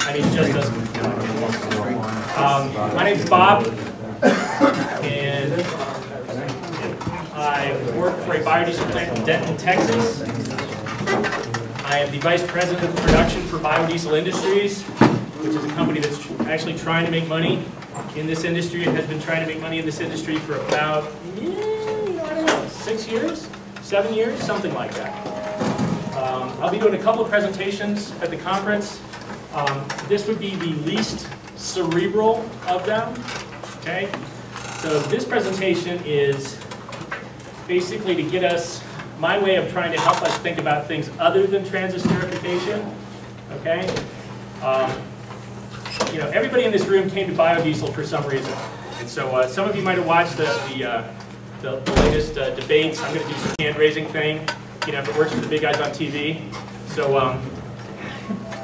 I mean, just us. My name's Bob, and I work for a biodiesel plant in Denton, Texas. I am the Vice President of production for Biodiesel Industries, which is a company that's actually trying to make money in this industry. It has been trying to make money in this industry for about, I don't know, 6 years, 7 years, something like that. I'll be doing a couple of presentations at the conference. This would be the least cerebral of them, okay? So this presentation is basically to get us, my way of trying to help us think about things other than transesterification, okay? You know, everybody in this room came to biodiesel for some reason. And so some of you might have watched the latest debates. I'm going to do some hand-raising thing, you know, if it works for the big guys on TV. So,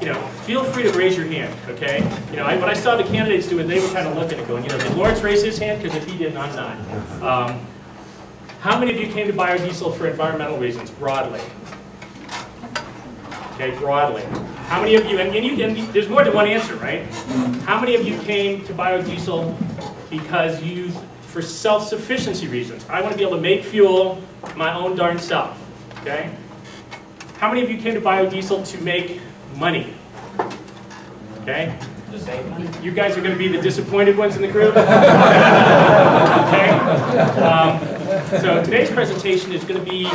you know, feel free to raise your hand, okay? You know, when I saw the candidates do it, they were kind of looking and going, you know, did Lawrence raise his hand? Because if he didn't, I'm not. How many of you came to biodiesel for environmental reasons, broadly? Okay, broadly. How many of you, and there's more than one answer, right? How many of you came to biodiesel because for self-sufficiency reasons? I want to be able to make fuel my own darn self, okay? How many of you came to biodiesel to make money? Okay? You guys are going to be the disappointed ones in the group? Okay? So today's presentation is going to be,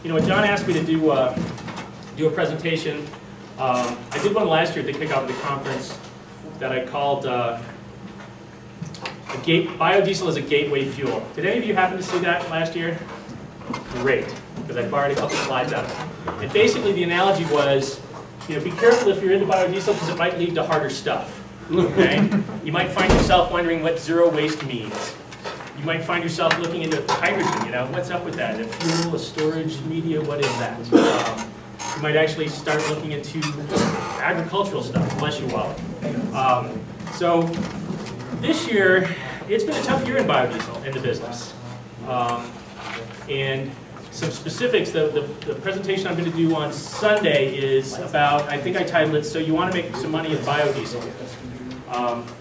you know, John asked me to do a presentation. I did one last year at the kickoff of the conference that I called Biodiesel as a Gateway Fuel. Did any of you happen to see that last year? Great, because I borrowed a couple slides out of it. And basically the analogy was, you know, be careful if you're into biodiesel because it might lead to harder stuff, okay? You might find yourself wondering what zero waste means. You might find yourself looking into hydrogen, you know, what's up with that? A fuel, a storage media, what is that? You might actually start looking into agricultural stuff, bless your wallet. So this year, it's been a tough year in biodiesel in the business. And some specifics, the presentation I'm going to do on Sunday is about, I think I titled it, So You Want to Make Some Money in Biodiesel.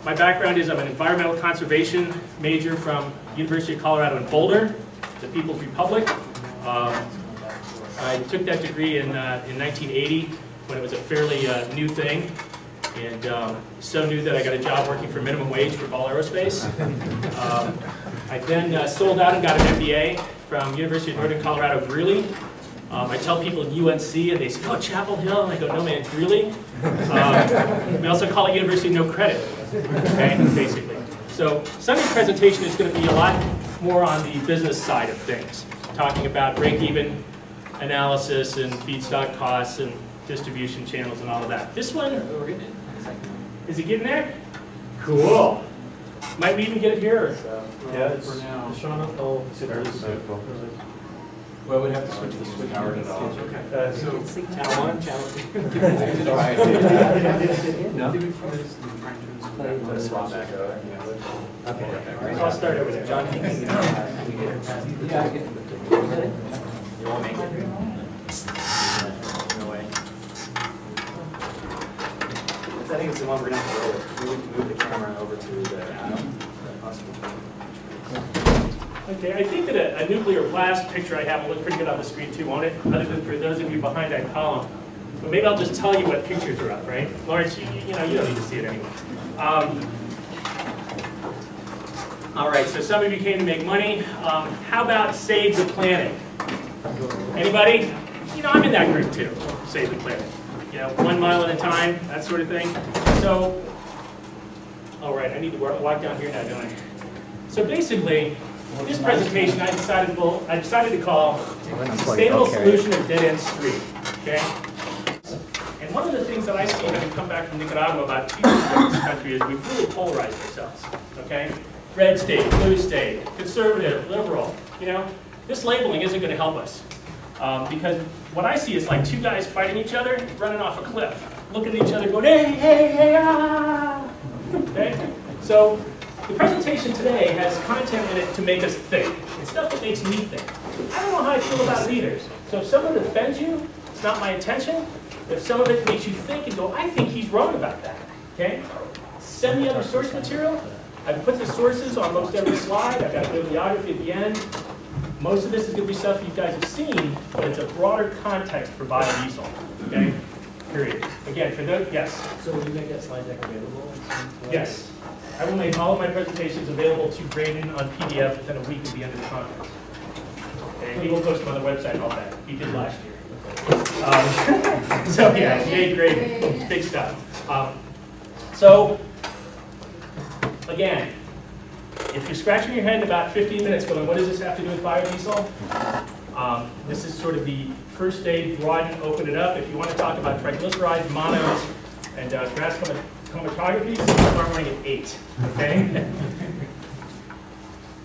My background is I'm an environmental conservation major from University of Colorado in Boulder, the People's Republic. I took that degree in 1980 when it was a fairly new thing, and so new that I got a job working for minimum wage for Ball Aerospace. I then sold out and got an MBA from University of Northern Colorado, Greeley. I tell people UNC, and they say, oh, Chapel Hill, and I go, no man, Greeley. We also call it University No Credit, okay, basically. So Sunday's presentation is going to be a lot more on the business side of things, talking about break-even analysis and feedstock costs and distribution channels and all of that. This one, is it getting there? Cool. Might we even get it here? Yeah, it's for now. Well, we'd have to switch the switch power to the okay. So channel 1, channel 2. No. Let's swap back over. Okay. I'll start over there. John, yeah, I get it. You won't make it? No way. I think it's the one we're going to have to roll. We would move the camera over to the atom. Okay, I think that a nuclear blast picture I have will look pretty good on the screen too, won't it? Other than for those of you behind that column. But maybe I'll just tell you what pictures are up, right? Lawrence, you know, you don't need to see it anyway. All right, so some of you came to make money. How about save the planet? Anybody? You know, I'm in that group too, save the planet. You know, 1 mile at a time, that sort of thing. So, all right, I need to walk down here now, don't I? So basically, this presentation I decided to call Sustainable Solution of Dead End Street, okay? And one of the things that I see when we come back from Nicaragua about 2 years ago in this country is we've really polarized ourselves, okay? Red state, blue state, conservative, liberal, you know? This labeling isn't going to help us because what I see is like 2 guys fighting each other, running off a cliff, looking at each other going, hey, hey, hey, ah! Okay? So, the presentation today has content in it to make us think. It's stuff that makes me think. I don't know how I feel about leaders. So if someone offends you, it's not my intention. If some of it makes you think and go, I think he's wrong about that, Okay? Semi-other source material. I've put the sources on most every slide. I've got a bibliography at the end. Most of this is going to be stuff you guys have seen, but it's a broader context for biodiesel. Okay? Period. Again, for those, yes? So will you make that slide deck available? Yes. I will make all of my presentations available to Braden on PDF within a week of the end of the conference. Okay? He will post them on the website and all that. He did last year. So yeah, yay, great, big stuff. So, again, if you're scratching your head in about 15 minutes going, what does this have to do with biodiesel? This is sort of the first day, broaden, open it up. If you want to talk about triglycerides, monos, and grass chromatography, start running at 8, okay?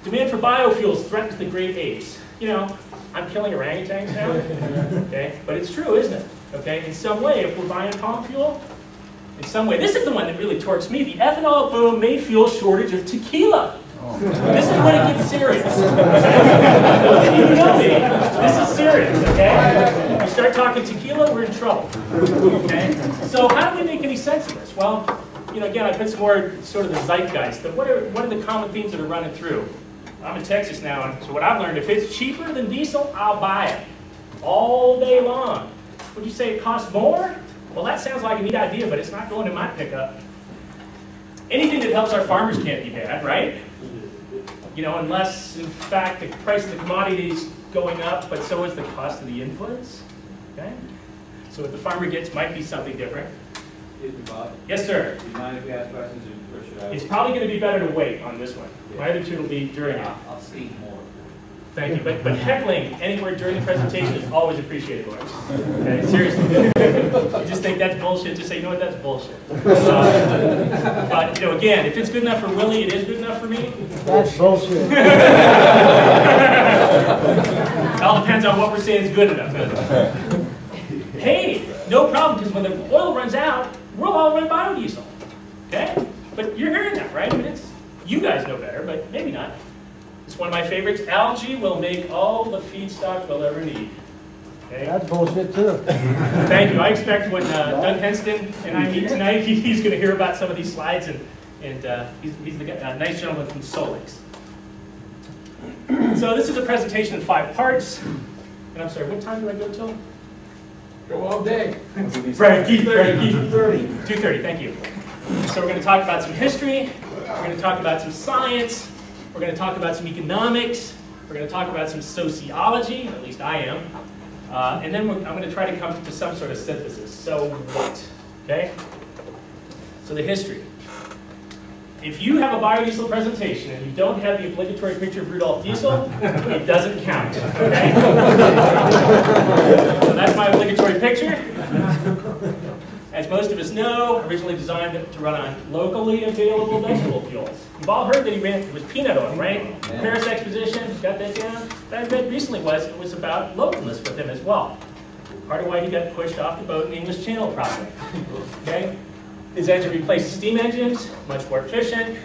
Demand for biofuels threatens the great apes. You know, I'm killing orangutans now, okay? But it's true, isn't it? Okay, in some way, if we're buying palm fuel, in some way, this is the one that really torques me. The ethanol boom may fuel shortage of tequila. This is when it gets serious. Those of you who know me, this is serious, okay? If you start talking tequila, we're in trouble, okay? So how do we make any sense of this? Well, you know, again, I put some more sort of the zeitgeist. What are the common themes that are running through? I'm in Texas now, and so what I've learned, if it's cheaper than diesel, I'll buy it all day long. Would you say it costs more? Well, that sounds like a neat idea, but it's not going in my pickup. Anything that helps our farmers can't be bad, right? You know, unless, in fact, the price of the commodity is going up, but so is the cost of the inputs, okay? So what the farmer gets might be something different. Excuse me, Bob. Yes, sir. Do you mind if we ask questions, or should I? It's probably going to be better to wait on this one. My other two will be during it. I'll speak more. Thank you. But heckling anywhere during the presentation is always appreciated, Lawrence. Okay, seriously. You just think that's bullshit, just say, you know what, that's bullshit. But, you know, again, if it's good enough for Willie, it is good enough for me. That's bullshit. It all depends on what we're saying is good enough. Hey, no problem, because when the oil runs out, we'll all run biodiesel. Okay? But you're hearing that, right? I mean, you guys know better, but maybe not. It's one of my favorites. Algae will make all the feedstock we'll ever need. Okay? That's bullshit too. Thank you. I expect when Doug Henston and I meet tonight, he's going to hear about some of these slides, and he's the nice gentleman from Solix. So this is a presentation in 5 parts. And I'm sorry, what time do I go till? Go all day. Frankie. 2:30, thank you. So we're going to talk about some history, we're going to talk about some science, we're going to talk about some economics, we're going to talk about some sociology, at least I am, and then I'm going to try to come to some sort of synthesis. So what? Okay? So the history. If you have a biodiesel presentation and you don't have the obligatory picture of Rudolf Diesel, it doesn't count. Okay? So that's my obligatory picture. As most of us know, originally designed to run on locally available vegetable fuels. You've all heard that it was peanut oil, right? Paris Exposition, got that down? What I read recently it was about localness with him as well. Part of why he got pushed off the boat in the English Channel probably. Okay? His engine replaced steam engines, much more efficient.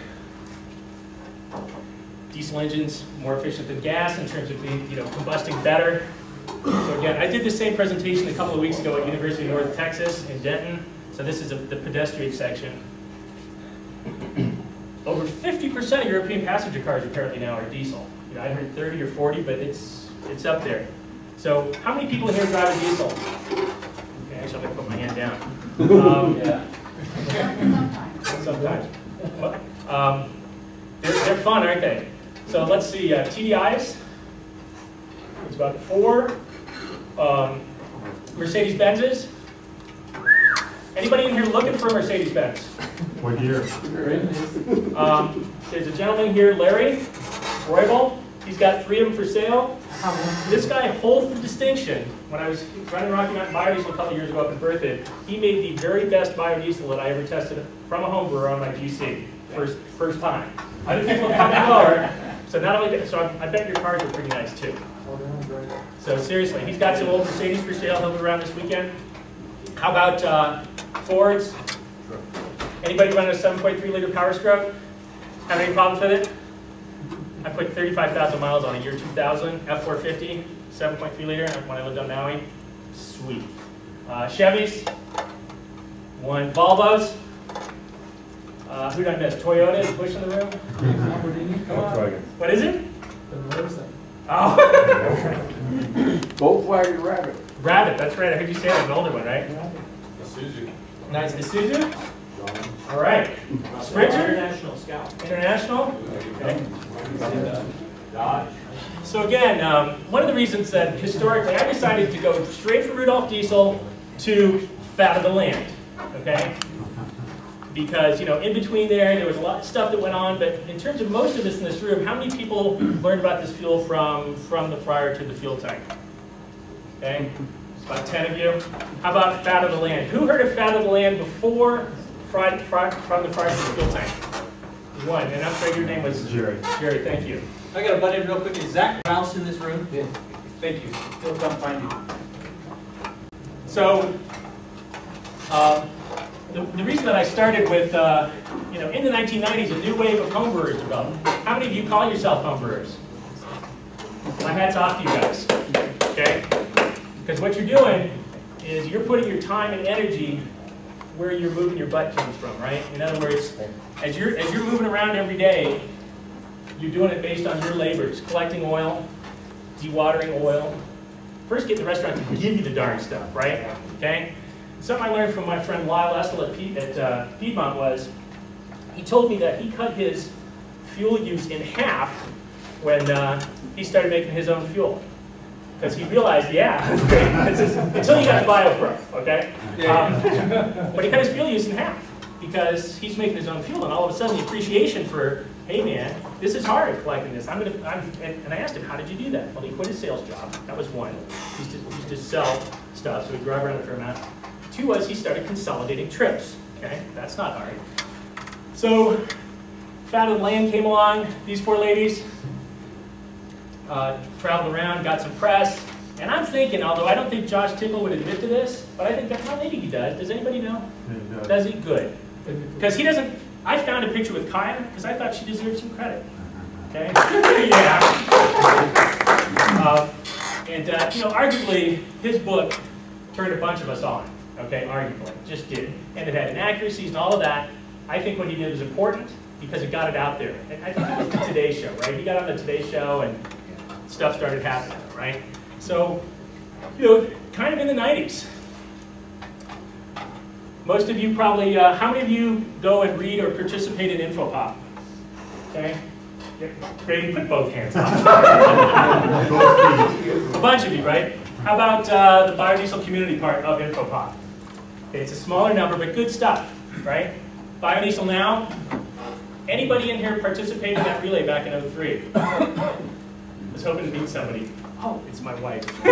Diesel engines more efficient than gas in terms of being, combusting better. So again, I did the same presentation a couple of weeks ago at University of North Texas in Denton. So this is the pedestrian section. Over 50% of European passenger cars apparently now are diesel. I heard 30 or 40, but it's up there. So how many people here drive a diesel? Okay, actually I'm going to put my hand down. Sometimes. They're fun, aren't they? So let's see, TDIs. It's about 4. Mercedes-Benzes. Anybody in here looking for a Mercedes-Benz? What year? There's a gentleman here, Larry Roybal. He's got 3 of them for sale. This guy holds the distinction. When I was running Rocky Mountain Biodiesel a couple years ago up in Berthoud, he made the very best biodiesel that I ever tested from a home brewer on my GC. First time. Other people come lower. So not only so I bet your cars are pretty nice too. So seriously, he's got some old Mercedes for sale. He'll be around this weekend. How about Fords? Anybody running a 7.3 liter Power Stroke? Have any problems with it? I put 35,000 miles on a year 2000 F450, 7.3 liter when I lived on Maui. Sweet. Chevys. 1 Volvos. Who did I miss? Toyota is pushing the room? Come on. What is it? Oh. Volkswagen Rabbit. Rabbit, that's right. I heard you say that, an older one, right? Isuzu. Nice. Isuzu? All right. Sprinter? International Scout. International? Okay. Dodge. So again, one of the reasons that historically I decided to go straight from Rudolph Diesel to fat of the land, okay? Because, you know, in between there was a lot of stuff that went on, but in terms of most of us in this room, how many people learned about this fuel from the fryer to the fuel tank? Okay, about 10 of you. How about fat of the land? Who heard of fat of the land before from the fryer to the fuel tank? One, and I'm sorry, your name was Jerry. Jerry, thank you. I got to butt in real quick. Is Zach Rouse in this room? Yeah. Thank you. He'll come find you. So, the reason that I started with, you know, in the 1990s, a new wave of homebrewers developed. How many of you call yourself homebrewers? My hat's off to you guys, okay? Because what you're doing is you're putting your time and energy where you're moving your butt comes from, right? In other words, as you're moving around every day, you're doing it based on your labors, collecting oil, dewatering oil. First, get the restaurant to give you the darn stuff, right? Okay? Something I learned from my friend Lyle Estel at Piedmont was, he told me that he cut his fuel use in half when he started making his own fuel. Because he realized, yeah, until you got the BioPro, okay? But he cut his fuel use in half because he's making his own fuel, and all of a sudden the appreciation for, hey man, this is hard collecting this. And I asked him, how did you do that? Well, he quit his sales job. That was one. He used to sell stuff, so he'd drive around a fair amount. Two was he started consolidating trips. Okay, that's not hard. So, Fat of the Land came along. These four ladies traveled around, got some press, and I'm thinking, although I don't think Josh Tickle would admit to this, but I think that, well, maybe he does. Does anybody know? Does he? Good. Because he doesn't. I found a picture with Kaya because I thought she deserved some credit. Okay? Yeah. And you know, arguably, his book turned a bunch of us on. Okay, arguably, just did. And it had inaccuracies and all of that. I think what he did was important because it got it out there. And I think it was the Today Show, right? He got on the Today Show and stuff started happening, right? So, you know, kind of in the 90s. Most of you probably, how many of you go and read or participate in InfoPop? Okay? Great, put both hands up. A bunch of you, right? How about the Biodiesel Community part of InfoPop? Okay, it's a smaller number, but good stuff, right? Biodiesel Now. Anybody in here participated in that relay back in '03? Was hoping to meet somebody. Oh, it's my wife. We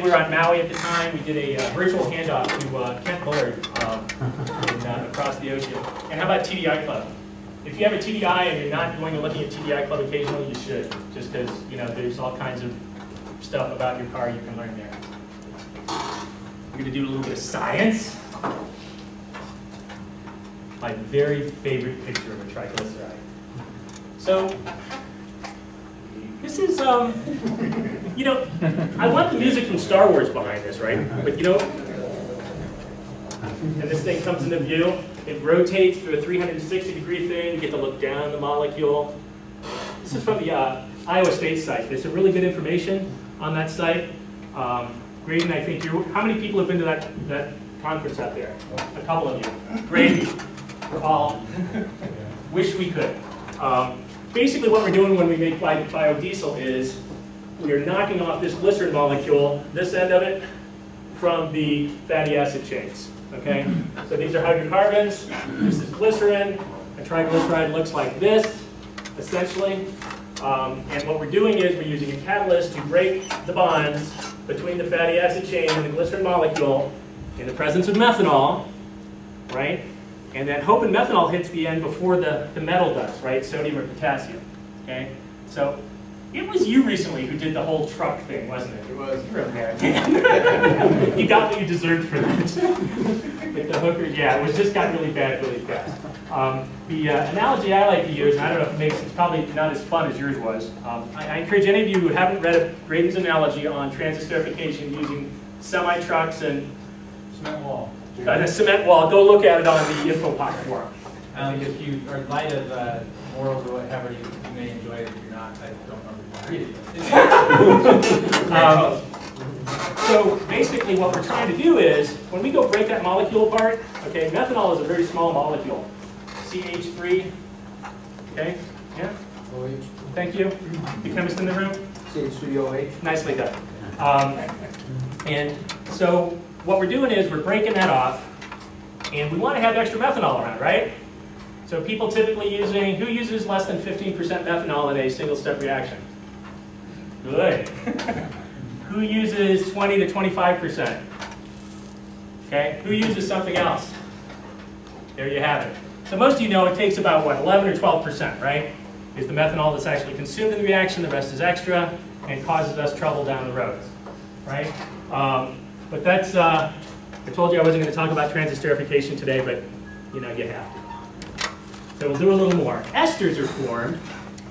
were on Maui at the time. We did a virtual handoff to Kent Bullard across the ocean. And how about TDI Club? If you have a TDI and you're not going and looking at TDI Club occasionally, you should. Just because, you know, there's all kinds of stuff about your car you can learn there. We're going to do a little bit of science. My very favorite picture of a triglyceride. So, this is, you know, I want the music from Star Wars behind this, right? But you know, and this thing comes into view. It rotates through a 360-degree thing. You get to look down the molecule. This is from the Iowa State site. There's some really good information on that site. Graydon, I think how many people have been to that conference out there? A couple of you. Great. We're all wish we could. Basically what we're doing when we make biodiesel is we are knocking off this glycerin molecule, this end of it, from the fatty acid chains. Okay? So these are hydrocarbons, this is glycerin, a triglyceride looks like this, essentially. And what we're doing is we're using a catalyst to break the bonds between the fatty acid chain and the glycerin molecule in the presence of methanol, right? And then hoping methanol hits the end before the metal does, right? Sodium or potassium, okay? So it was you recently who did the whole truck thing, wasn't it? It was. You're American. You got what you deserved for that. With the hooker, yeah, it just got really bad really fast. The analogy I like to use, and I don't know if it's probably not as fun as yours was, I encourage any of you who haven't read Graydon's analogy on transesterification using semi-trucks and Cement wall. The cement wall, go look at it on the InfoPoc forum. If you are in light of morals or whatever, you may enjoy it. If you're not, I don't remember. So basically what we're trying to do is, when we go break that molecule apart, okay, methanol is a very small molecule. CH3, okay, yeah? Thank you. The chemist in the room? CH3OH. Nicely done. And so what we're doing is we're breaking that off, and we want to have extra methanol around, right? So people typically using, who uses less than 15% methanol in a single-step reaction? Good. Who uses 20 to 25%? Okay, who uses something else? There you have it. So most of you know it takes about, what, 11 or 12%, right? Is the methanol that's actually consumed in the reaction, the rest is extra, and causes us trouble down the road, right? But that's, I told you I wasn't going to talk about transesterification today, but you know, you have to. So we'll do a little more. Esters are formed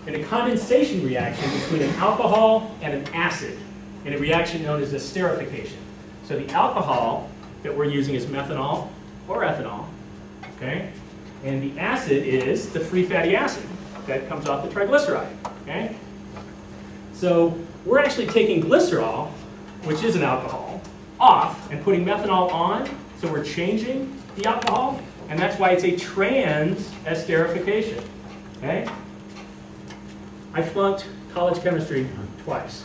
in a condensation reaction between an alcohol and an acid in a reaction known as esterification. So the alcohol that we're using is methanol or ethanol, okay? And the acid is the free fatty acid that comes off the triglyceride, okay? So we're actually taking glycerol, which is an alcohol, off and putting methanol on, so we're changing the alcohol, and that's why it's a trans-esterification, okay? I flunked college chemistry twice.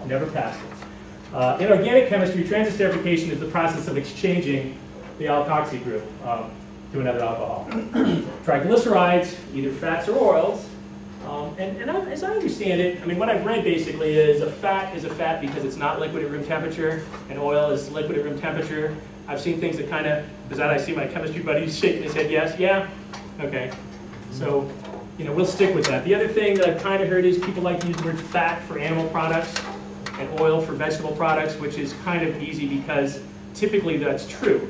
Never passed it. In organic chemistry, transesterification is the process of exchanging the alkoxy group to another alcohol. Triglycerides, either fats or oils, and as I understand it, I mean, what I've read basically is a fat because it's not liquid at room temperature, and oil is liquid at room temperature. I've seen things that kind of, I see my chemistry buddy shaking his head, yes, yeah, okay. So, you know, we'll stick with that. The other thing that I've kind of heard is people like to use the word fat for animal products and oil for vegetable products, which is kind of easy because typically that's true,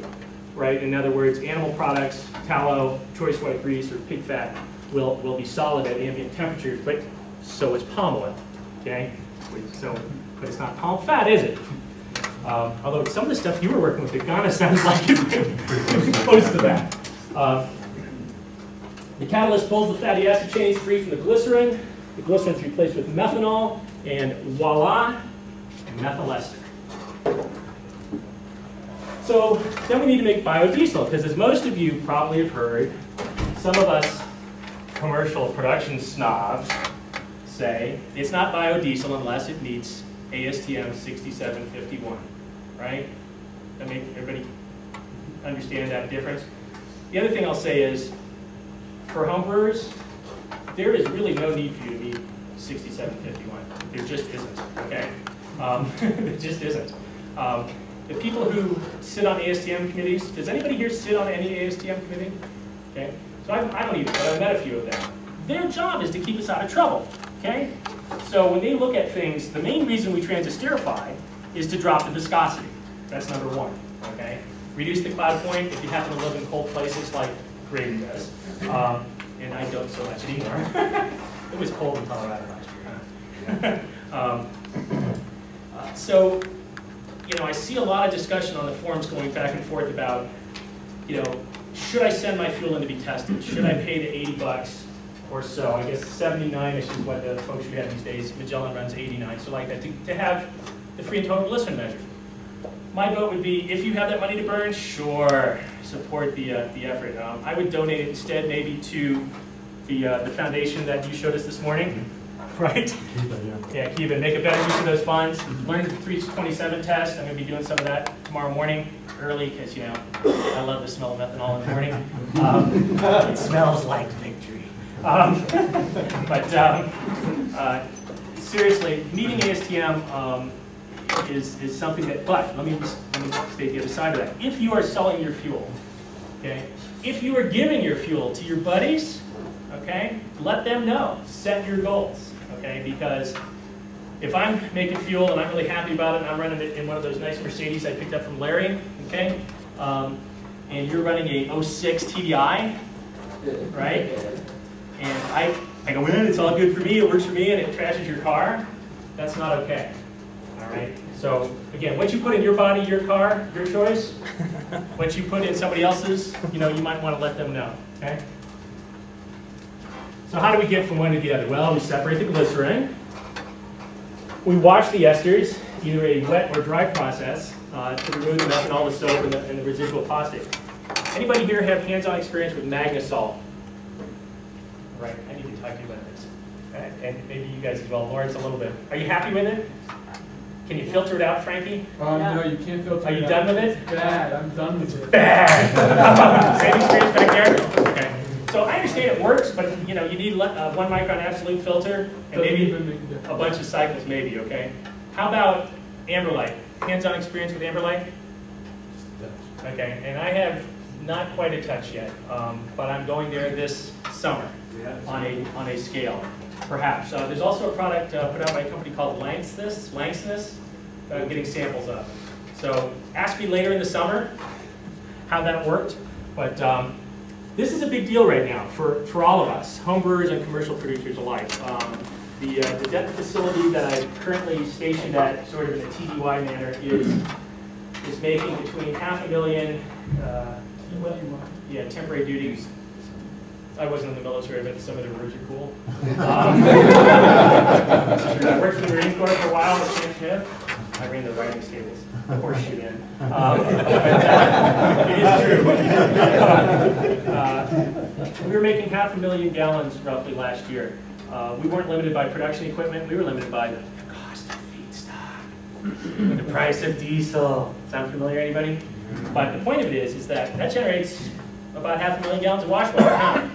right? In other words, animal products, tallow, choice white grease, or pig fat will be solid at ambient temperatures, but so is palm oil, okay? But it's not palm fat, is it? Although some of the stuff you were working with at Ghana sounds like it's close to that. The catalyst pulls the fatty acid chains free from the glycerin. The glycerin is replaced with methanol, and voila, methyl ester. So then we need to make biodiesel, because as most of you probably have heard, some of us commercial production snobs say it's not biodiesel unless it meets ASTM 6751, right? That make everybody understand that difference? The other thing I'll say is, for home brewers, there is really no need for you to meet 6751. There just isn't, okay? There just isn't. The people who sit on ASTM committees, does anybody here sit on any ASTM committee? Okay, so I don't either, but I've met a few of them. Their job is to keep us out of trouble, okay? So when they look at things, the main reason we transesterify is to drop the viscosity. That's number one, okay? Reduce the cloud point if you happen to live in cold places like Grady does. And I don't so much anymore. It was cold in Colorado last year, huh? So, you know, I see a lot of discussion on the forums going back and forth about, you know, should I send my fuel in to be tested? Should I pay the 80 bucks or so? I guess 79-ish is what the folks we have these days. Magellan runs 89, so like that, to have the free and total glycerin measure. My vote would be, if you have that money to burn, sure, support the effort. I would donate it instead maybe to the foundation that you showed us this morning, right? Yeah, keep it. Make a better use of those funds. Learn the 327 test. I'm going to be doing some of that tomorrow morning early because, you know, I love the smell of methanol in the morning. It smells like victory. Seriously, meeting ASTM is something that, but let me state the other side of that. If you are selling your fuel, okay, if you are giving your fuel to your buddies, okay, let them know. Set your goals, okay, because if I'm making fuel and I'm really happy about it and I'm running it in one of those nice Mercedes I picked up from Larry, okay, and you're running a 06 TDI, right, and I go in, it's all good for me, it works for me, and it trashes your car, that's not okay. All right. So again, what you put in your body, your car, your choice. What you put in somebody else's, you might want to let them know, okay? So how do we get from one to the other? Well, we separate the glycerin. We wash the esters, either a wet or dry process, to remove the methanol, the soap, and the residual caustic. Anybody here have hands-on experience with Magnasol? Right, I need to talk to you about this. Okay. And maybe you guys as well. Lawrence, a little bit. Are you happy with it? Can you filter it out, Frankie? No, you can't filter it out. Are you done with it? Bad, I'm done with it. Bad! Same experience back there? Okay. So I understand it works, but you need 1 micron absolute filter and maybe a bunch of cycles maybe, okay? How about Amberlite? Hands-on experience with Amberlite? Okay, and I have not quite a touch yet, but I'm going there this summer on a scale, perhaps. There's also a product put out by a company called Langsness that I'm getting samples of. So ask me later in the summer how that worked, but this is a big deal right now for all of us, homebrewers and commercial producers alike. The Denton facility that I'm currently stationed at, sort of in a TDY manner, is making between $500,000, temporary duties. I wasn't in the military, but some of the words are cool. I worked for the Marine Corps for a while at Sam Smith. I ran the riding stables, horseshoe in. It is true. We were making 500,000 gallons roughly last year. We weren't limited by production equipment. We were limited by the cost of feedstock, the price of diesel. Sound familiar, anybody? But the point of it is that generates about 500,000 gallons of wash water now.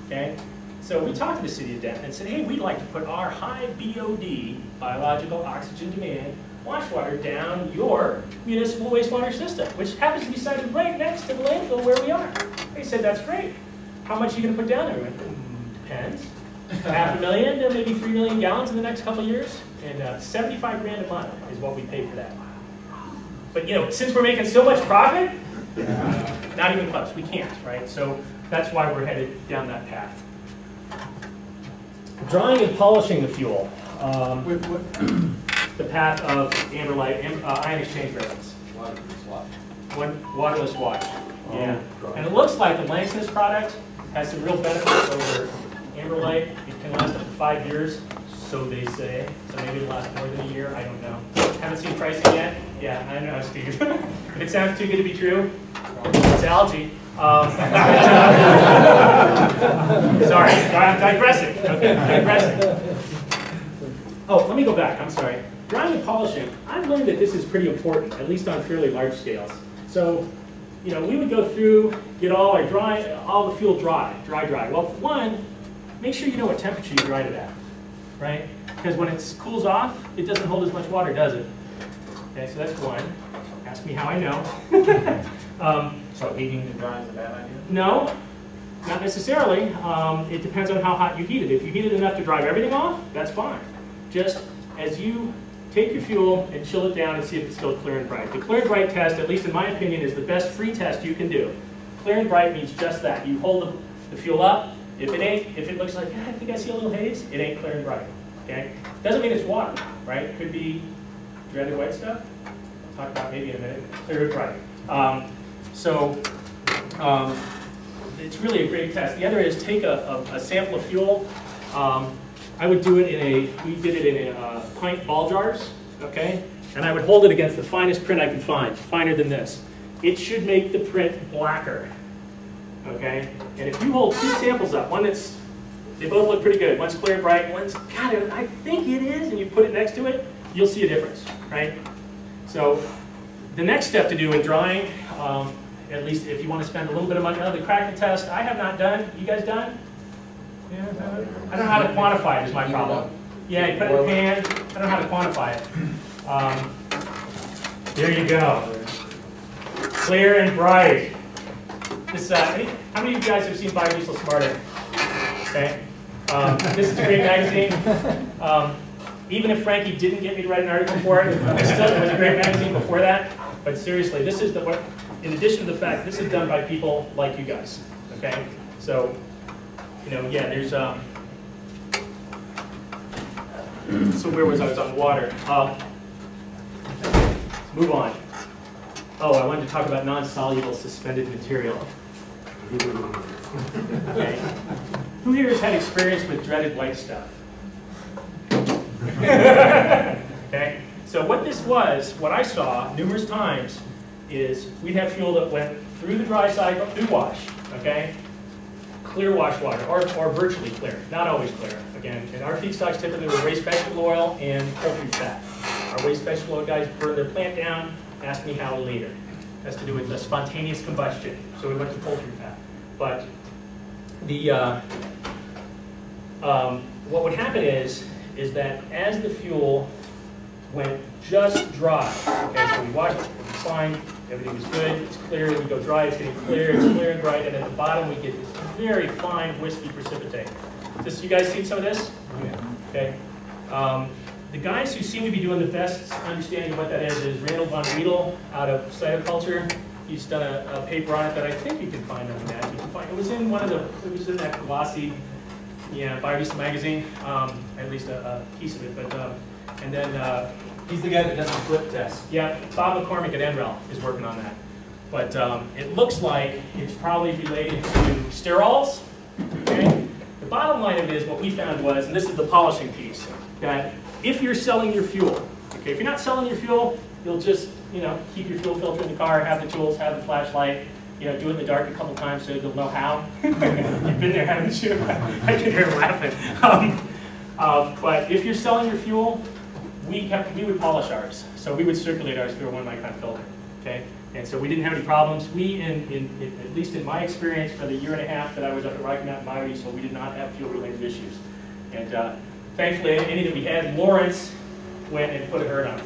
Okay? So we talked to the city of Denton and said, hey, we'd like to put our high BOD, biological oxygen demand, wash water down your municipal wastewater system, which happens to be sited right next to the landfill where we are. They said, that's great. How much are you going to put down there? We went, depends. 500,000 to maybe 3 million gallons in the next couple of years, and 75 grand a month is what we pay for that. But since we're making so much profit, not even close. We can't, right? So that's why we're headed down that path. Drying and polishing the fuel. With what? The path of Amberlite, ion exchange reactions. Waterless wash. Yeah. And it looks like the Langsness product has some real benefits over Amberlite. It can last up to 5 years, so they say. So maybe it'll last more than a year. I don't know. Haven't seen pricing yet. Yeah, I know, Steve. If it sounds too good to be true, it's algae. Sorry, I'm digressing. Okay, digressing. Oh, let me go back. I'm sorry. Drying and polishing. I've learned that this is pretty important, at least on fairly large scales. So, we would go through, get all the fuel dry. Well, for one, make sure you know what temperature you dried it at, right? Because when it cools off, it doesn't hold as much water, does it? Okay, so that's one. Ask me how I know. So heating to dry is a bad idea? No, not necessarily. It depends on how hot you heat it. If you heat it enough to drive everything off, that's fine. Just as you take your fuel and chill it down and see if it's still clear and bright. The clear and bright test, at least in my opinion, is the best free test you can do. Clear and bright means just that. You hold the fuel up. If it looks like, I think I see a little haze, it ain't clear and bright. Okay? Doesn't mean it's water, right? It could be dreaded white stuff. I'll talk about maybe in a minute. Clear and bright. It's really a great test. The other is take a sample of fuel. I would do it we did it in pint ball jars, okay? And I would hold it against the finest print I could find, finer than this. It should make the print blacker, okay? And if you hold 2 samples up, they both look pretty good. One's clear and bright, one's, God, I think it is, and you put it next to it, you'll see a difference, right? So the next step to do in drying, at least if you want to spend a little bit of money on the cracker test, I have not done. You guys done? Yeah, I don't know how to quantify it is my problem. Yeah, you put it in the pan. I don't know how to quantify it. There you go. Clear and bright. This, how many of you guys have seen Biodiesel Smarter? Okay. This is a great magazine. Even if Frankie didn't get me to write an article for it, it was a great magazine before that. But seriously, this is in addition to the fact, this is done by people like you guys. Okay. So, yeah, there's so where was I? I was on water. Move on. Oh, I wanted to talk about non-soluble suspended material. Okay. Who here has had experience with dreaded white stuff? Okay. So what this was, what I saw numerous times, is we'd have fuel that went through the dry cycle, through wash, okay? Clear wash water, or virtually clear, not always clear. Again, and our feedstocks typically were waste vegetable oil and poultry fat. Our waste vegetable oil guys burn their plant down, ask me how later. It has to do with the spontaneous combustion, so we went to poultry fat. But the what would happen is that as the fuel went just dry, okay, so we washed it, it was fine, everything was good, it's clear, we go dry, it's getting clear, it's clear and bright, and at the bottom we get this very fine wispy precipitate. You guys seen some of this? Okay. The guys who seem to be doing the best understanding of what that is Randall von Riedel out of cytoculture. He's done a paper on it that I think you can find on the net. You can find, it was in that glossy, Biodiesel magazine, at least a piece of it. But and then He's the guy that does the flip test. yeah, Bob McCormick at NREL is working on that. But it looks like it's probably related to sterols. Okay. The bottom line of it is what we found was, and this is the polishing piece, that if you're selling your fuel, okay, if you're not selling your fuel, you'll just keep your fuel filter in the car, have the tools, have the flashlight, do it in the dark a couple times so you'll know how. You've been there, haven't you? I can hear him laughing. But if you're selling your fuel, we would polish ours. So we would circulate ours through a 1 micron filter. Okay? And so we didn't have any problems. We, at least in my experience, for the year and a half that I was up at Rocky Mountain Biodiesel, we did not have fuel-related issues. And thankfully, any that we had, Lawrence went and put a hurt on it.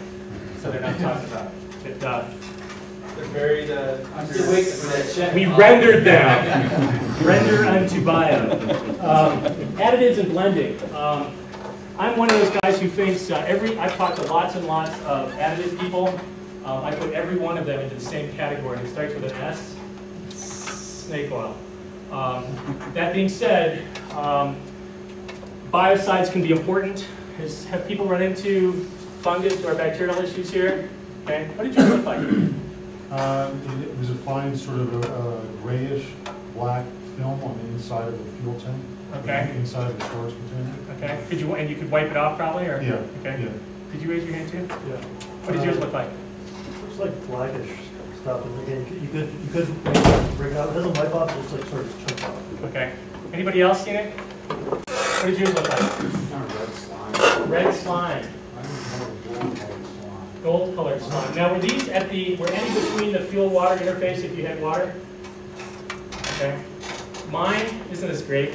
So they're not talking about it. But, They're buried under the waiting for that check. we rendered them. Render unto bio. Additives and blending. I'm one of those guys who thinks I've talked to lots and lots of additive people. I put every one of them into the same category. It starts with an S, snake oil. That being said, biocides can be important. Have people run into fungus or bacterial issues here? Okay, what did you look like? It was a fine sort of a grayish black film on the inside of the fuel tank. Okay. Inside of the storage container. Okay. And you could wipe it off probably, or? Yeah. Okay. Yeah. Did you raise your hand too? Yeah. What did yours look like? It's like blackish stuff, and again, you could bring it out, it doesn't wipe off, it just like sort of chunks off. Okay. Anybody else seen it? What did yours look like? Kind of red slime. Red slime. I think more gold colored slime. Gold colored slime. Now were these were any between the fuel water interface if you had water? Okay. Mine isn't as great.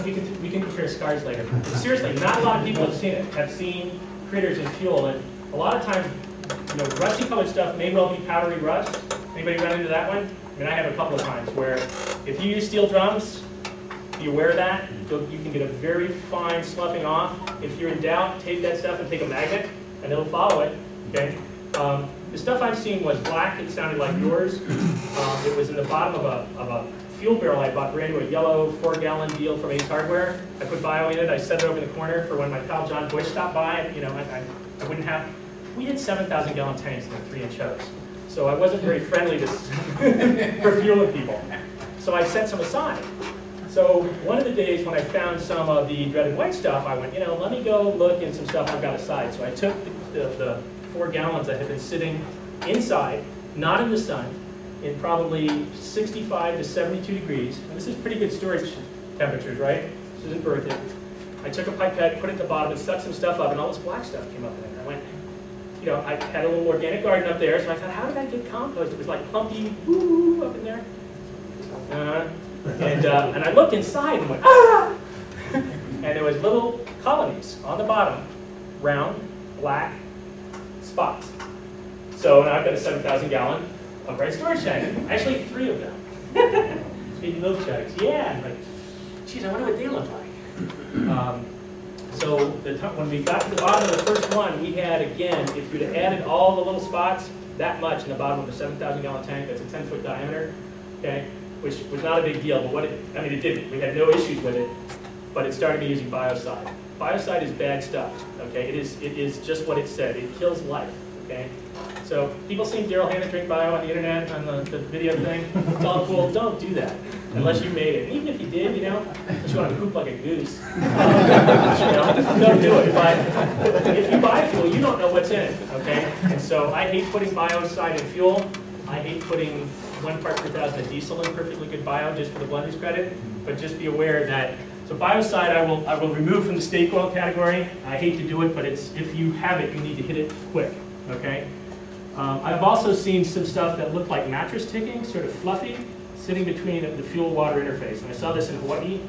we can compare scars later. Seriously, not a lot of people have seen critters in fuel, and a lot of times, rusty colored stuff may well be powdery rust. Anybody run into that one? I mean, I have a couple of times where if you use steel drums, be aware of that. You can get a very fine sloughing off. If you're in doubt, take that stuff and take a magnet, and it'll follow it. Okay. The stuff I've seen was black. It sounded like yours. It was in the bottom of a fuel barrel I bought brand new, a yellow 4-gallon deal from Ace Hardware. I put bio in it. I set it over in the corner for when my pal John Bush stopped by. I wouldn't have. We had 7,000-gallon tanks in a 3-inch hose, so I wasn't very friendly to for fueling people. So I set some aside. So one of the days when I found some of the dreaded white stuff, I went, let me go look in some stuff I've got aside. So I took the 4 gallons that had been sitting inside, not in the sun, in probably 65 to 72 degrees. And this is pretty good storage temperatures, right? This isn't birthing. I took a pipette, put it at the bottom, and stuck some stuff up, and all this black stuff came up in it. I went, I had a little organic garden up there, so I thought, how did I get compost? It was like plumpy, woo, up in there. And I looked inside and went, ah! And there was little colonies on the bottom, round, black spots. So now I've got a 7,000-gallon upright storage tank. Actually, 3 of them. Big milk jugs. Yeah. I'm like, geez, I wonder what they look like. So when we got to the bottom of the first one, we had, again, if you'd have added all the little spots, that much in the bottom of a 7,000-gallon tank, that's a 10-foot diameter, okay, which was not a big deal. But it didn't. We had no issues with it, but it started me using biocide. Biocide is bad stuff, okay? It is just what it said. It kills life, okay? So people seen Daryl Hannah drink bio on the internet, on the video thing. It's all cool. Don't do that unless you made it. Even if you did, you know, unless you want to poop like a goose, you know, don't do it. But if you buy fuel, you don't know what's in it, okay? And so I hate putting biocide in fuel. I hate putting 1 part per thousand of diesel in perfectly good bio just for the blender's credit. But just be aware that, so biocide I will remove from the steak oil category. I hate to do it, but it's, if you have it, you need to hit it quick, okay? I've also seen some stuff that looked like mattress ticking, sort of fluffy, sitting between the fuel-water interface. And I saw this in Hawaii,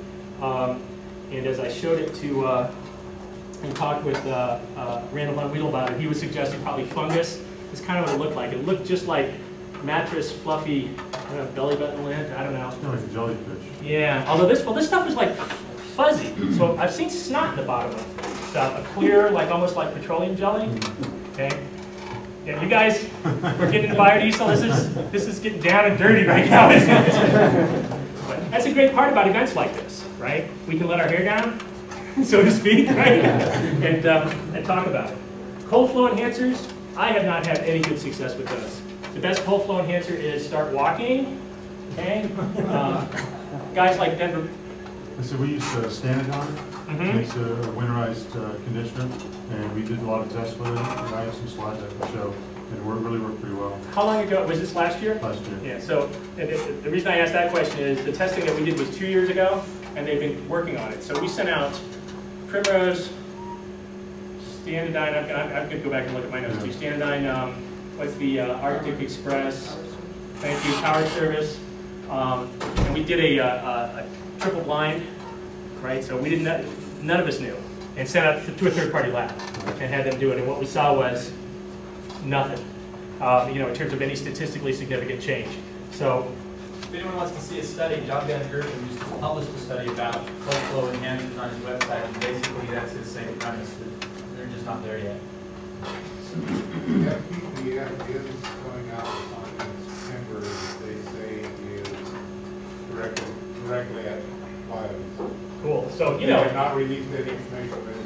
and as I showed it to, and talked with Randall Von Weedle about it, he was suggesting probably fungus. It's kind of what it looked like. It looked just like mattress, fluffy, I don't know, belly button lint, I don't know. It's kind of like a jellyfish. Yeah, although this stuff was like fuzzy. So I've seen snot in the bottom of stuff, a clear, like almost like petroleum jelly, okay? Yeah, you guys, we're getting into biodiesel. This is getting down and dirty right now, isn't it? But that's a great part about events like this, right? We can let our hair down, so to speak, right? And talk about it. Cold flow enhancers, I have not had any good success with those. The best cold flow enhancer is start walking, okay? Guys like Denver. So we use Standardon. It's a winterized conditioner, and we did a lot of tests with it. And I have some slides I can show, and it really worked pretty well. How long ago? Was this last year? Last year. Yeah, so the reason I asked that question is the testing that we did was 2 years ago, and they've been working on it. So we sent out Primrose, Standardine, I'm going to go back and look at my notes too. Standardine, what's the Arctic Express, thank you, Power Service. And we did a triple blind, right? So we didn't, none of us knew, and sent out to a third-party lab and had them do it. And what we saw was nothing, you know, in terms of any statistically significant change. So, if anyone wants to see a study, John Van Gerven just published a study about cold flow enhancers on his website, and basically that's his same premise, that they're just not there yet. The FDM is going out in September, they say is directly at biodiesel. cool. So, you They know, have not released any information of any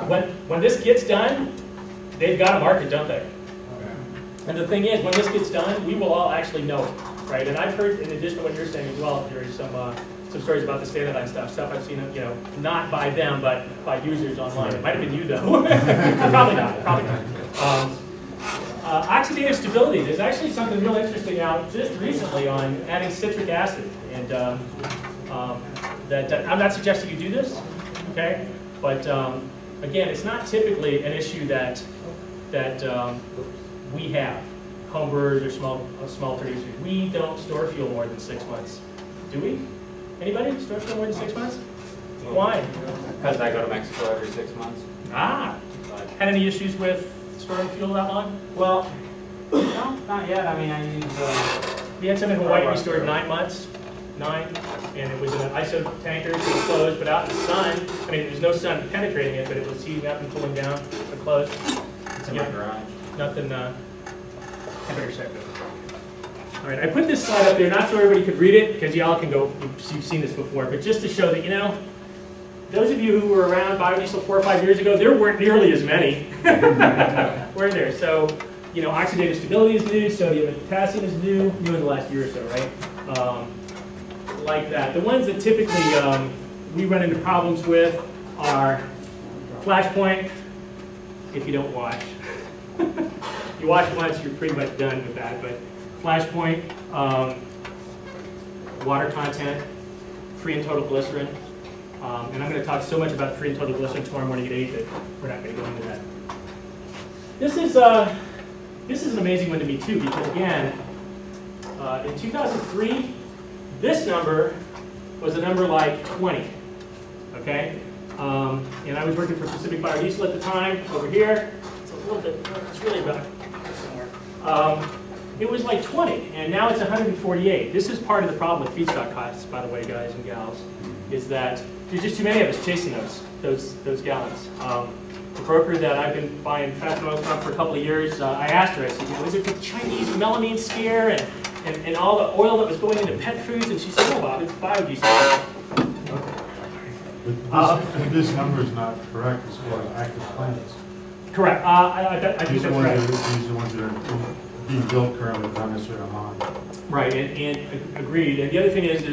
kind. when this gets done, they've got a market, don't they? Okay. And the thing is, when this gets done, we will all actually know it, right? And I've heard, in addition to what you're saying as well, there's some stories about the Standardine stuff I've seen, you know, not by them, but by users online. It might have been you, though. Probably not, probably not. Oxidative stability, there's actually something real interesting out just recently on adding citric acid. And I'm not suggesting you do this, okay? But again, it's not typically an issue that we have, homebrewers or small producers. We don't store fuel more than 6 months. Do we? Anybody store fuel more than 6 months? Why? Because I go to Mexico every 6 months. Ah, had any issues with storing fuel that long? Well, no, not yet. I mean, I use. We had some in Hawaii we stored 9 months, and it was in an ISO tanker, so it was closed, but out in the sun, I mean, there's no sun penetrating it, but it was heating up and cooling down, so closed. It's in my garage. Nothing, I better check it. All right, I put this slide up there, not so everybody could read it, because y'all can go, you've seen this before, but just to show that, you know, those of you who were around biodiesel 4 or 5 years ago, there weren't nearly as many. Weren't there? So, you know, oxidative stability is new, sodium and potassium is new in the last year or so, right? Like that. The ones that typically we run into problems with are flashpoint, if you don't wash. You wash once, you're pretty much done with that, but flashpoint, water content, free and total glycerin. And I'm going to talk so much about free and total glycerin tomorrow morning at 8 that we're not going to go into that. This is an amazing one to me too, because again, in 2003, this number was a number like 20, okay? And I was working for Pacific Biodiesel at the time, over here. It's a little bit, it's really about somewhere. It was like 20, and now it's 148. This is part of the problem with feedstock costs, by the way, guys and gals, is that there's just too many of us chasing those gallons. The broker that I've been buying fat oil from for a couple of years, I asked her, I said, you know, is it the Chinese melamine scare and all the oil that was going into pet foods? And she said, oh, Bob, it's biodiesel. But this number is not correct as far as active plants. Correct. I think These that's are right. the ones that are being built currently, not necessarily online. Right, and agreed. And the other thing is,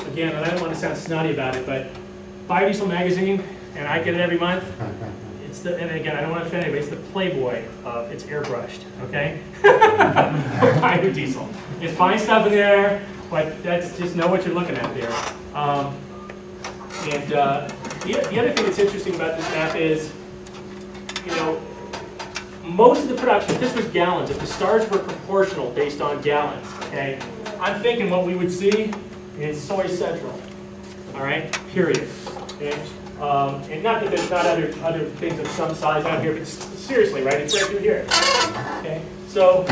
again, and I don't want to sound snotty about it, but Biodiesel magazine, and I get it every month. It's the, and again, I don't want to offend anybody, it's the Playboy of, it's airbrushed, okay? Biodiesel. It's fine stuff in there, but that's just know what you're looking at there. The other thing that's interesting about this map is, you know, most of the production, if this was gallons, if the stars were proportional based on gallons, okay, I'm thinking what we would see is soy central, all right, period. Okay? And not that there's not other things of some size out here, but seriously, right, it's right through here. Okay, so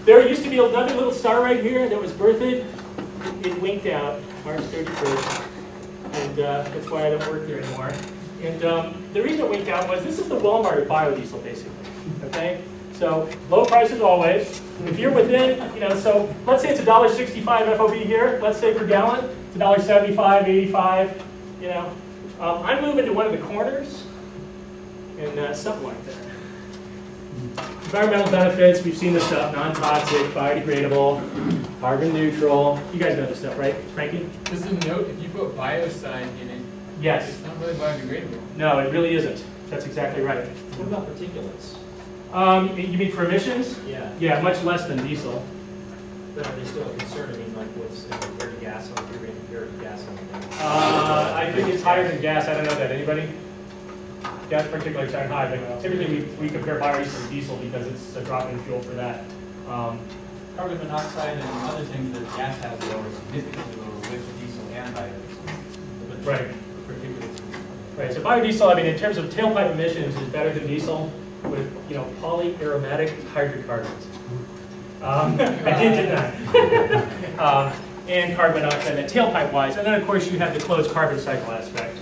there used to be another little star right here that was birthed. It winked out March 31st, and that's why I don't work here anymore. And the reason it winked out was this is the Walmart of biodiesel, basically. Okay, so low prices always. If you're within, you know, so let's say it's $1.65 FOB here. Let's say per gallon, it's $1.75, 85. You know, I'm moving to one of the corners, and something like that. Environmental benefits, we've seen this stuff: non-toxic, biodegradable, carbon neutral. You guys know this stuff, right, Frankie? Just a note, if you put biocide in it, Yes. it's not really biodegradable. No, it really isn't. That's exactly right. What about particulates? You mean for emissions? Yeah, Yeah, much less than diesel. but are they still a concern? I mean, like what's compared to gas, or if you're going to compare it to gas on I think it's higher than gas. I don't know that. Anybody? Gas particulates aren't high, but typically we compare biodiesel to diesel because it's a drop-in fuel for that. Carbon monoxide and other things that gas has lower, significantly lower with diesel and biodiesel. But Right. particulates. Right. So biodiesel, I mean, in terms of tailpipe emissions, is better than diesel with, you know, polyaromatic hydrocarbons. I did that. And carbon monoxide, and tailpipe-wise, and then of course you have the closed carbon cycle aspect.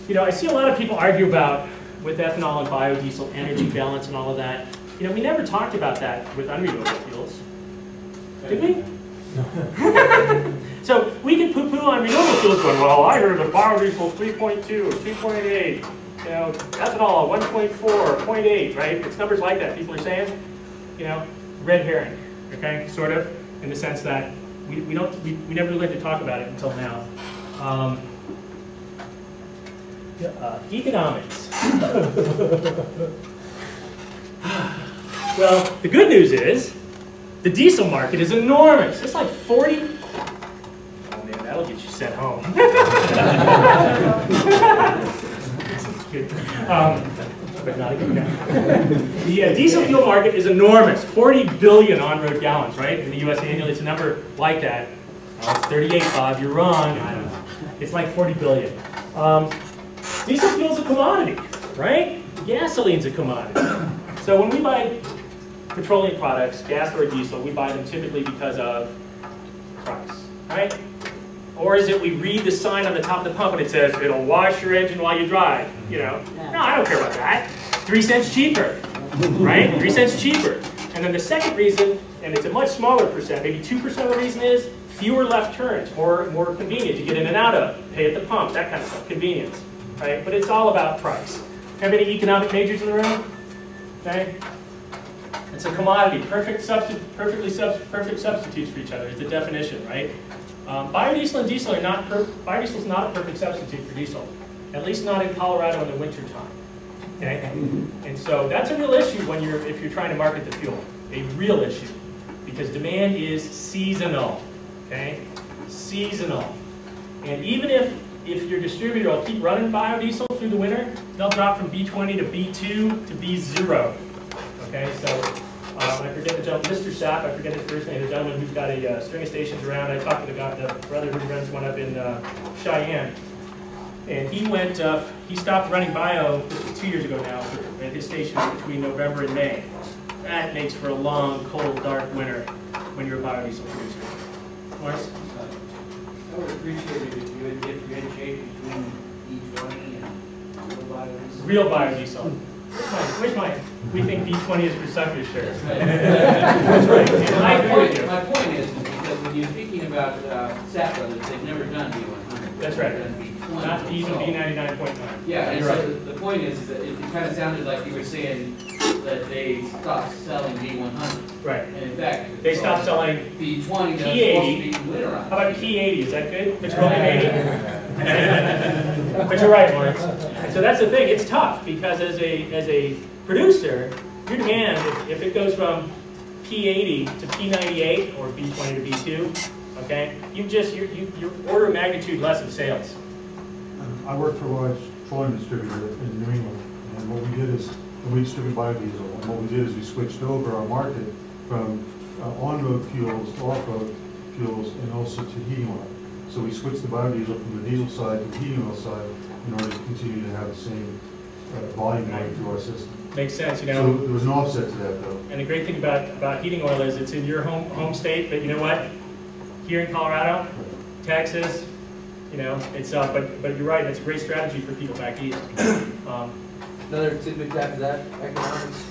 You know, I see a lot of people argue about with ethanol and biodiesel energy balance and all of that. You know, we never talked about that with unrenewable fuels, did we? So we can poo-poo on renewable fuels going, well, I heard the biodiesel 3.2, 2.8, you know, ethanol 1.4, 0.8, right? It's numbers like that people are saying, you know, red herring, okay, sort of, in the sense that we never learned to talk about it until now. Economics. Well, the good news is the diesel market is enormous. It's like 40. Oh man, that'll get you sent home. Good. But not a good guy. The diesel fuel market is enormous. 40 billion on-road gallons, right? In the U.S. annually, it's a number like that. Oh, it's 38, Bob. You're wrong. I don't know. It's like 40 billion. Diesel fuel's a commodity, right? Gasoline's a commodity. So when we buy petroleum products, gas or diesel, we buy them typically because of price, right? Or is it we read the sign on the top of the pump and it says, it'll wash your engine while you drive, you know? No, I don't care about that. 3 cents cheaper, right? 3 cents cheaper. And then the second reason, and it's a much smaller percent, maybe 2% of the reason is fewer left turns, more convenient to get in and out of, pay at the pump, that kind of stuff, convenience, right? But it's all about price. Have any economic majors in the room? Okay? It's a commodity, perfect substitutes for each other. It's a definition, right? Biodiesel and diesel are not, biodiesel is not a perfect substitute for diesel, at least not in Colorado in the winter time. Okay? And so that's a real issue when if you're trying to market the fuel, a real issue, because demand is seasonal. Okay? Seasonal. And even if your distributor will keep running biodiesel through the winter, they'll drop from B20 to B2 to B0. Okay, so I forget the gentleman, Mr. Sapp, I forget his first name, the gentleman who's got a string of stations around. I talked to the brother who runs one up in Cheyenne. And he stopped running bio, this was 2 years ago now, at his stations between November and May. That makes for a long, cold, dark winter when you're a biodiesel producer. Morris? I would appreciate it if you would differentiate between B20 and real biodiesel. Real biodiesel. Where's mine? We think B20 is for suckers, sure. That's right. And I agree with you. My point is because when you're speaking about SAP brothers, they've never done B100. That's right. They've done B20. Not even B99.9. Yeah, and You're so right. the point point is that it kind of sounded like you were saying that they stopped selling B100. Right. And in fact, They stopped selling B20 that's supposed to P80. be winterized. How about P80? Is that good? Petroleum 80? But you're right, Lawrence. And so that's the thing. It's tough because as a producer, your demand, if it goes from P80 to P98 or B20 to B2, okay, you're order of magnitude less of sales. I work for a large petroleum distributor in New England, and what we did is, we distribute biodiesel, and what we did is we switched over our market from on-road fuels to off-road fuels and also to heating oil. So we switched the biodiesel from the diesel side to the heating oil side in order to continue to have the same volume running through our system. Makes sense, you So know. there was an offset to that, though. And the great thing about heating oil is it's in your home state, but you know what? Here in Colorado, Texas, you know, it's but you're right. It's a great strategy for people back east. Another tidbit after that, economics.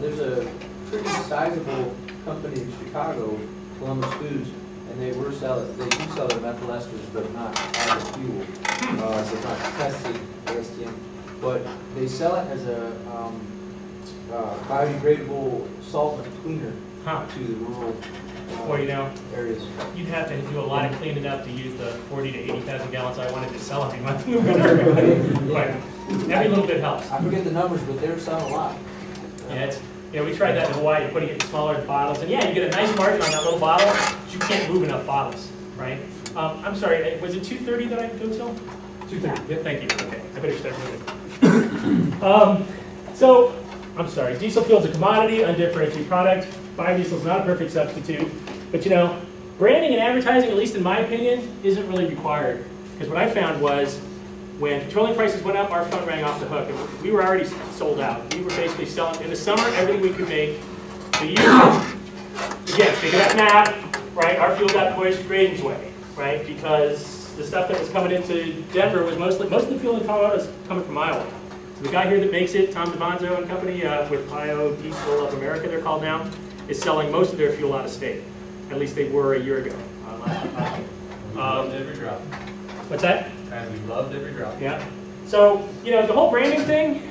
There's a pretty sizable company in Chicago, Columbus Foods, and they do sell their methyl esters, but not as a fuel. So it's not tested ASTM, but they sell it as a biodegradable solvent cleaner to the rural Well, you know, areas. you'd have to do a lot of cleaning up to use the 40 to 80,000 gallons I wanted to sell every month. But every little bit helps. I forget the numbers, but they're selling a lot. Yeah, we tried that in Hawaii, putting it in smaller bottles, and yeah, you get a nice margin on that little bottle, but you can't move enough bottles, right? I'm sorry, was it 230 that I go till? 230. Yeah, thank you. Okay, I better start moving. So, I'm sorry, diesel fuel is a commodity, undifferentiated product. Biodiesel is not a perfect substitute, but you know, branding and advertising, at least in my opinion, isn't really required. Because what I found was, when petroleum prices went up, our phone rang off the hook. And we were already sold out. We were basically selling, in the summer, everything we could make. The year, again, think of that map, right? Our fuel got pushed Graydon's way, right? Because the stuff that was coming into Denver was most of the fuel in Colorado is coming from Iowa. So the guy here that makes it, Tom DeBonzo and company, with Biodiesel of America, they're called now, is selling most of their fuel out of state. At least they were a year ago. Loved every drop. What's that? And we loved every drop. Yeah. So, you know, the whole branding thing,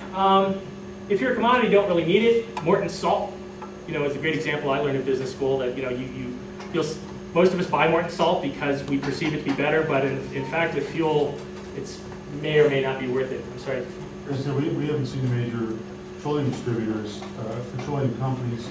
if you're a commodity, you don't really need it. Morton salt, you know, is a great example I learned in business school that, you know, most of us buy Morton salt because we perceive it to be better, but in fact, the fuel, it's may or may not be worth it. I'm sorry. So we haven't seen the major petroleum distributors, petroleum companies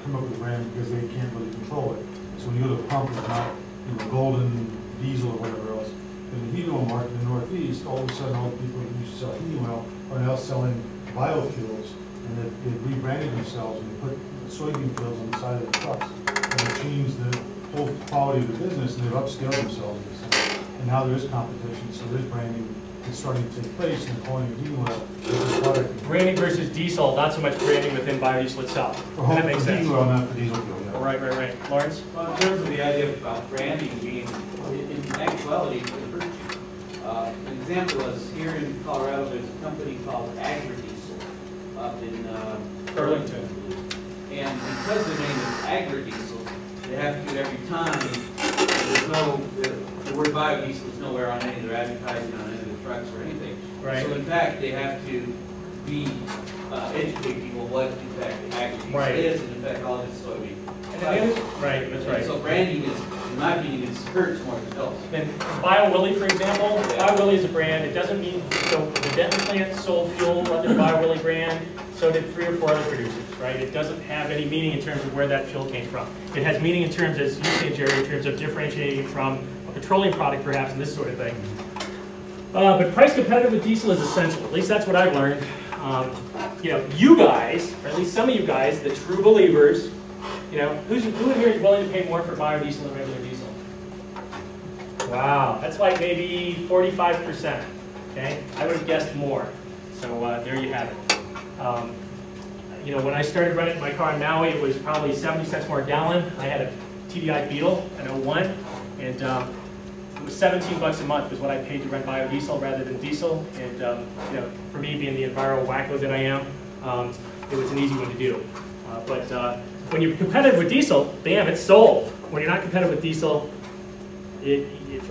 come up with a brand because they can't really control it. So when you go to the pump, it's not, you know, golden diesel or whatever else. In the heating oil market in the Northeast, all of a sudden all the people who used to sell heating oil are now selling biofuels, and they've rebranded themselves and they put soybean fuels on the side of the trucks. And they changed the whole quality of the business, and they've upscaled themselves. And now there is competition, so there's branding is starting to take place, and calling it heating oil as a product. Branding versus diesel, not so much branding within biodiesel itself. That makes sense. Heating oil, not for diesel fuel. Yeah. Right. Lawrence? Well, in terms of the idea about branding being, in actuality, it can hurt you. An example is here in Colorado, there's a company called Hydra Diesel up in Burlington. And because their name is Hydra Diesel, they have to do it every time. There's no, the word biodiesel is nowhere on any of their advertising, on any of the trucks or anything. Right. So in fact, they have to educate people what in fact Hydra Diesel is, and in fact all of it's soybean. Right, that's right. So branding is, in my opinion, hurts more than it helps. And BioWilly, for example, BioWilly is a brand. It doesn't mean, so the Denton plant sold fuel under the BioWilly brand, so did 3 or 4 other producers, right? It doesn't have any meaning in terms of where that fuel came from. It has meaning in terms, as you say, Jerry, in terms of differentiating from a petroleum product, perhaps, and this sort of thing. But price competitive with diesel is essential. At least that's what I've learned. You know, you guys, or at least some of you guys, the true believers, you know, who in here is willing to pay more for biodiesel than regular diesel? Wow, that's like maybe 45%, okay? I would have guessed more. So there you have it. You know, when I started running my car in Maui, it was probably 70 cents more a gallon. I had a TDI Beetle, an 01, and it was $17 a month was what I paid to run biodiesel rather than diesel. And you know, for me, being the enviro wacko that I am, it was an easy one to do. But when you're competitive with diesel, bam, it's sold. When you're not competitive with diesel,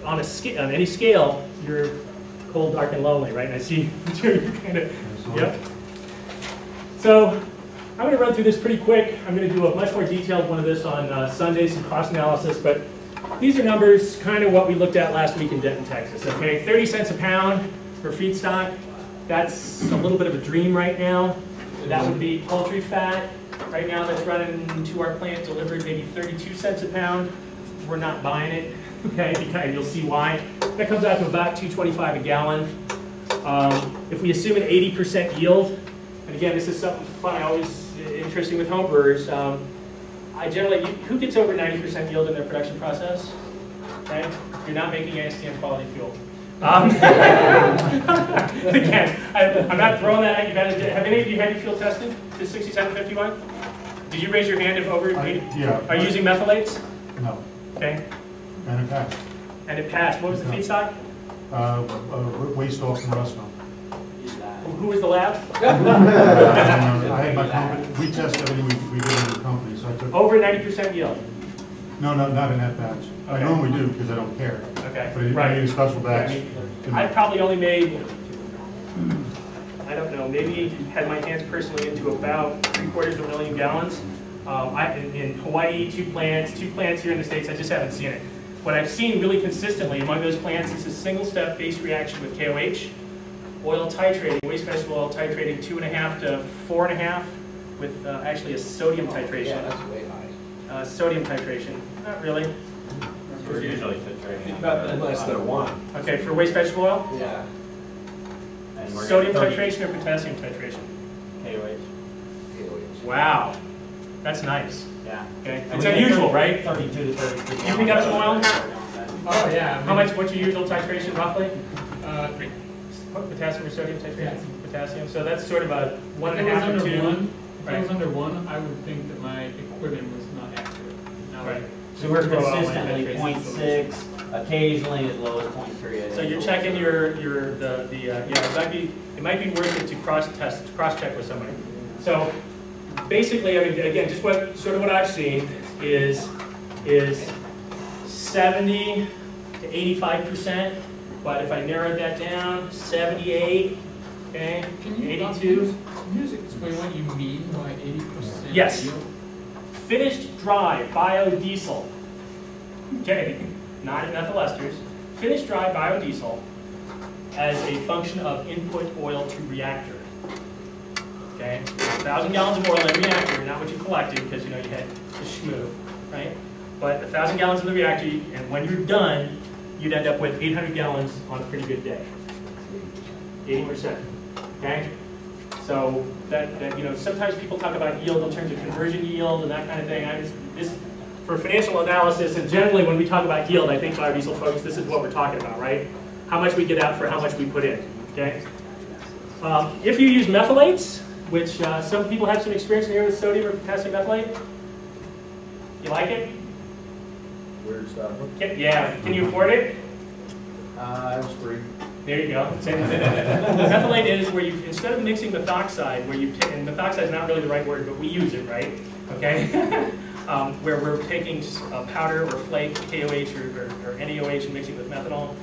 on any scale, you're cold, dark, and lonely, right? And I see you're kind of, Absolutely. yep. So I'm going to run through this pretty quick. I'm going to do a much more detailed one of this on Sunday, some cost analysis, but these are numbers, kind of what we looked at last week in Denton, Texas, okay? 30 cents a pound for feedstock. That's a little bit of a dream right now. That would be poultry fat. Right now that's running to our plant delivered maybe 32 cents a pound. We're not buying it, okay? Because you'll see why. That comes out to about $2.25 a gallon. If we assume an 80% yield, and again, this is something fun, always interesting with home brewers. I generally, who gets over 90% yield in their production process? Okay? You're not making ASTM quality fuel. Again, I'm not throwing that at you guys. Have any of you had your fuel tested to 6751? Did you raise your hand if over 80? Yeah. Are you using methylates? No. Okay. And it passed. And it passed. What was the feedstock? Waste off from restaurant. Who was the lab? I had my company, we test everything we did in the company, so I took. Over 90% yield. No, not in that batch. I Okay. normally do because I don't care. Okay. But I Right. made a special batch. I probably only made, I don't know, maybe had my hands personally into about 750,000 gallons. In Hawaii, two plants here in the States, I just haven't seen it. What I've seen really consistently among those plants is a single-step base reaction with KOH, oil titrating, waste vegetable oil titrating 2.5 to 4.5 with actually a sodium titration. Yeah, that's way high. Sodium titration, not really. We're usually titrating. About less than 1. Okay, for waste vegetable oil? Yeah. And we're Sodium getting titration or potassium titration? KOH. Wow, that's nice. Yeah. Okay, And it's we get unusual, right? 32 to 33. You pick up some oil? Oh, yeah. How much, what's your usual titration roughly? 3. Potassium or sodium titration? Potassium, so that's sort of a If 1.5 it or was 2. under 1, if Right. it was under 1, I would think that my equipment was not accurate. Now, Right. So we're Throw out consistently like 0.6, occasionally as low as 0.3. So you're checking it might be worth it to cross check with somebody. So basically, I mean, again, just what I've seen is 70 to 85%, but if I narrowed that down, 78, okay, Can you 82. explain what you mean by 80%? Yes. yield? Finished dry biodiesel, okay, not in methyl esters, finished dry biodiesel as a function of input oil to reactor. Okay, 1,000 gallons of oil in a reactor, not what you collected because you had the schmoo, right? But 1,000 gallons in the reactor, and when you're done, you'd end up with 800 gallons on a pretty good day. 80%. Okay? So that sometimes people talk about yield in terms of conversion yield and that kind of thing. For financial analysis, and generally when we talk about yield, I think biodiesel folks, this is what we're talking about, right? How much we get out for how much we put in. Okay? If you use methylates, which some people have some experience in here with sodium or potassium methylate, you like it? Weird stuff. Yeah. Can you afford it? It's free. There you go. Methylate is where you, instead of mixing methoxide, where you take, and methoxide is not really the right word, but we use it, right? Okay? Where we're taking a powder or flake, KOH or NaOH and mixing with methanol.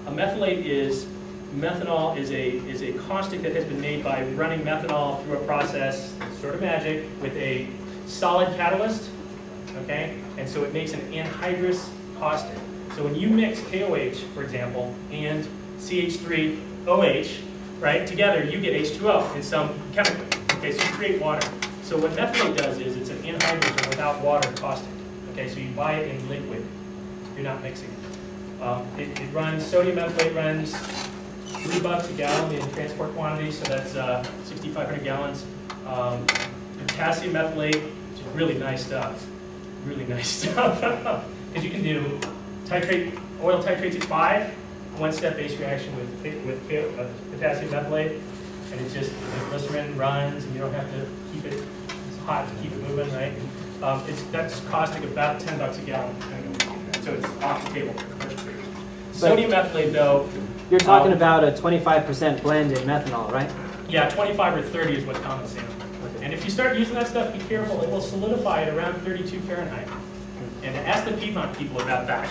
A methylate is, methanol is a caustic that has been made by running methanol through a process, it's sort of magic, with a solid catalyst, okay? And so it makes an anhydrous caustic. So when you mix KOH, for example, and CH3OH, right, together you get H2O in some chemical. Okay, so you create water. So what methylate does is it's an anhydrous or without water caustic. Okay, so you buy it in liquid. You're not mixing it. It runs, sodium methylate runs $3 a gallon in transport quantity, so that's 6,500 gallons. Potassium methylate, which is really nice stuff. Really nice stuff. Because you can do oil titrates at 5, one-step base reaction with potassium methylate, and it just, the glycerin runs, and you don't have to keep it, it's hot to keep it moving, right? That's costing about $10 a gallon, so it's off the table for commercial use. Sodium methylate, though. You're talking about a 25% blend in methanol, right? Yeah, 25 or 30 is what's common sense. And if you start using that stuff, be careful, it will solidify at around 32 Fahrenheit. And ask the Piedmont people about that.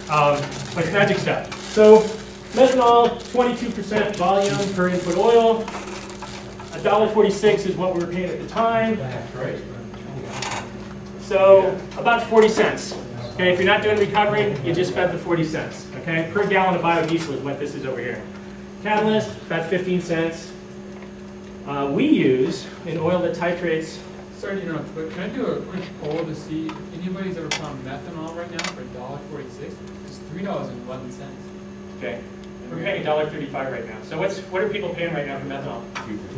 But it's magic stuff. So Methanol, 22% volume per input oil. $1.46 is what we were paying at the time. So about 40 cents. Okay, if you're not doing recovering, you just spent the 40 cents. Okay, per gallon of biodiesel is what this is over here. Catalyst, about 15 cents. We use an oil that titrates. Sorry to interrupt, but can I do a quick poll to see if anybody's ever found methanol right now for $1.46? It's $3.11. Okay, we're paying $1.35 right now. So what are people paying right now for methanol?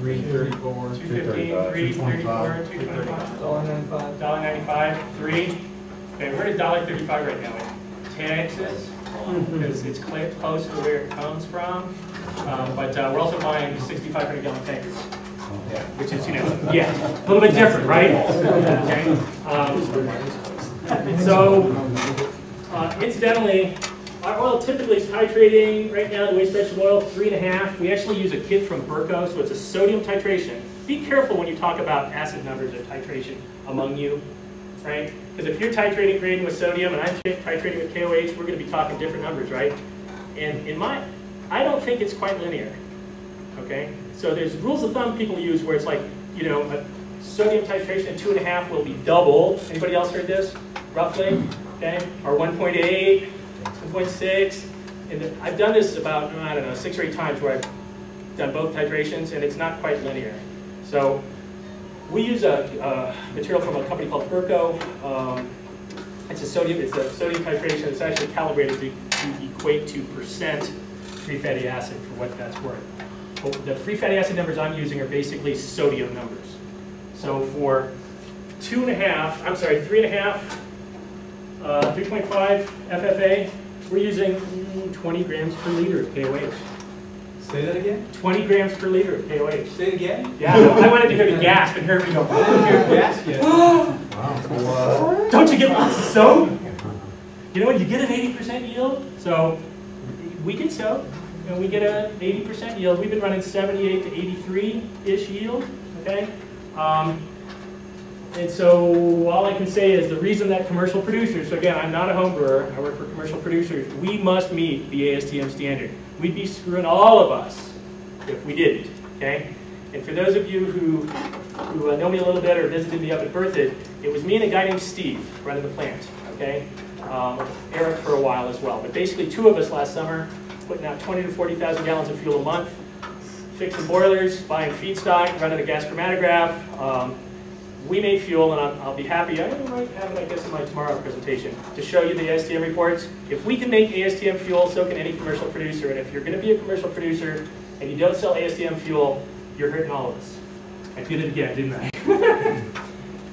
$3.34. $2.15, $3.34, $2.25, $1.95, $3. Okay, we're at $1.35 right now in Texas because it's close to where it comes from. But we're also buying 6,500 gallon tankers. Which is, a little bit different, right? Okay. Incidentally, our oil typically is titrating right now, the waste vegetable oil, 3.5. We actually use a kit from Burco, so it's a sodium titration. Be careful when you talk about acid numbers or titration among you, right? Because if you're titrating grading with sodium and I'm titrating with KOH, we're going to be talking different numbers, right? And I don't think it's quite linear, okay? So there's rules of thumb people use where it's like, a sodium titration at 2.5 will be double. Anybody else heard this? Roughly, okay? Or 1.8, 1.6. And I've done this about, 6 or 8 times where I've done both titrations, and it's not quite linear. So we use a material from a company called Burco. It's a sodium titration. It's actually calibrated to equate to percent free fatty acid for what that's worth. The free fatty acid numbers I'm using are basically sodium numbers. So for 3.5, 3.5 FFA, we're using 20 grams per liter of KOH. Say that again? 20 grams per liter of KOH. Say it again? Yeah, I wanted to hear the gasp and hear me go. I didn't hear gas yet. Don't you get lots of soap? When you get an 80% yield, so we get soap. And we get an 80% yield. We've been running 78 to 83-ish yield, okay? And so all I can say is the reason that commercial producers, so again, I'm not a home brewer, I work for commercial producers, we must meet the ASTM standard. We'd be screwing all of us if we didn't, okay? And for those of you who know me a little bit or visited me up at Berthoud, it was me and a guy named Steve running the plant, okay? Eric for a while as well. But basically 2 of us last summer, putting out 20 to 40,000 gallons of fuel a month, fixing boilers, buying feedstock, running a gas chromatograph. We made fuel, and I'll be happy. I might have it, I guess, in my tomorrow presentation to show you the ASTM reports. If we can make ASTM fuel, so can any commercial producer. And if you're going to be a commercial producer and you don't sell ASTM fuel, you're hurting all of us. I did it again, didn't I?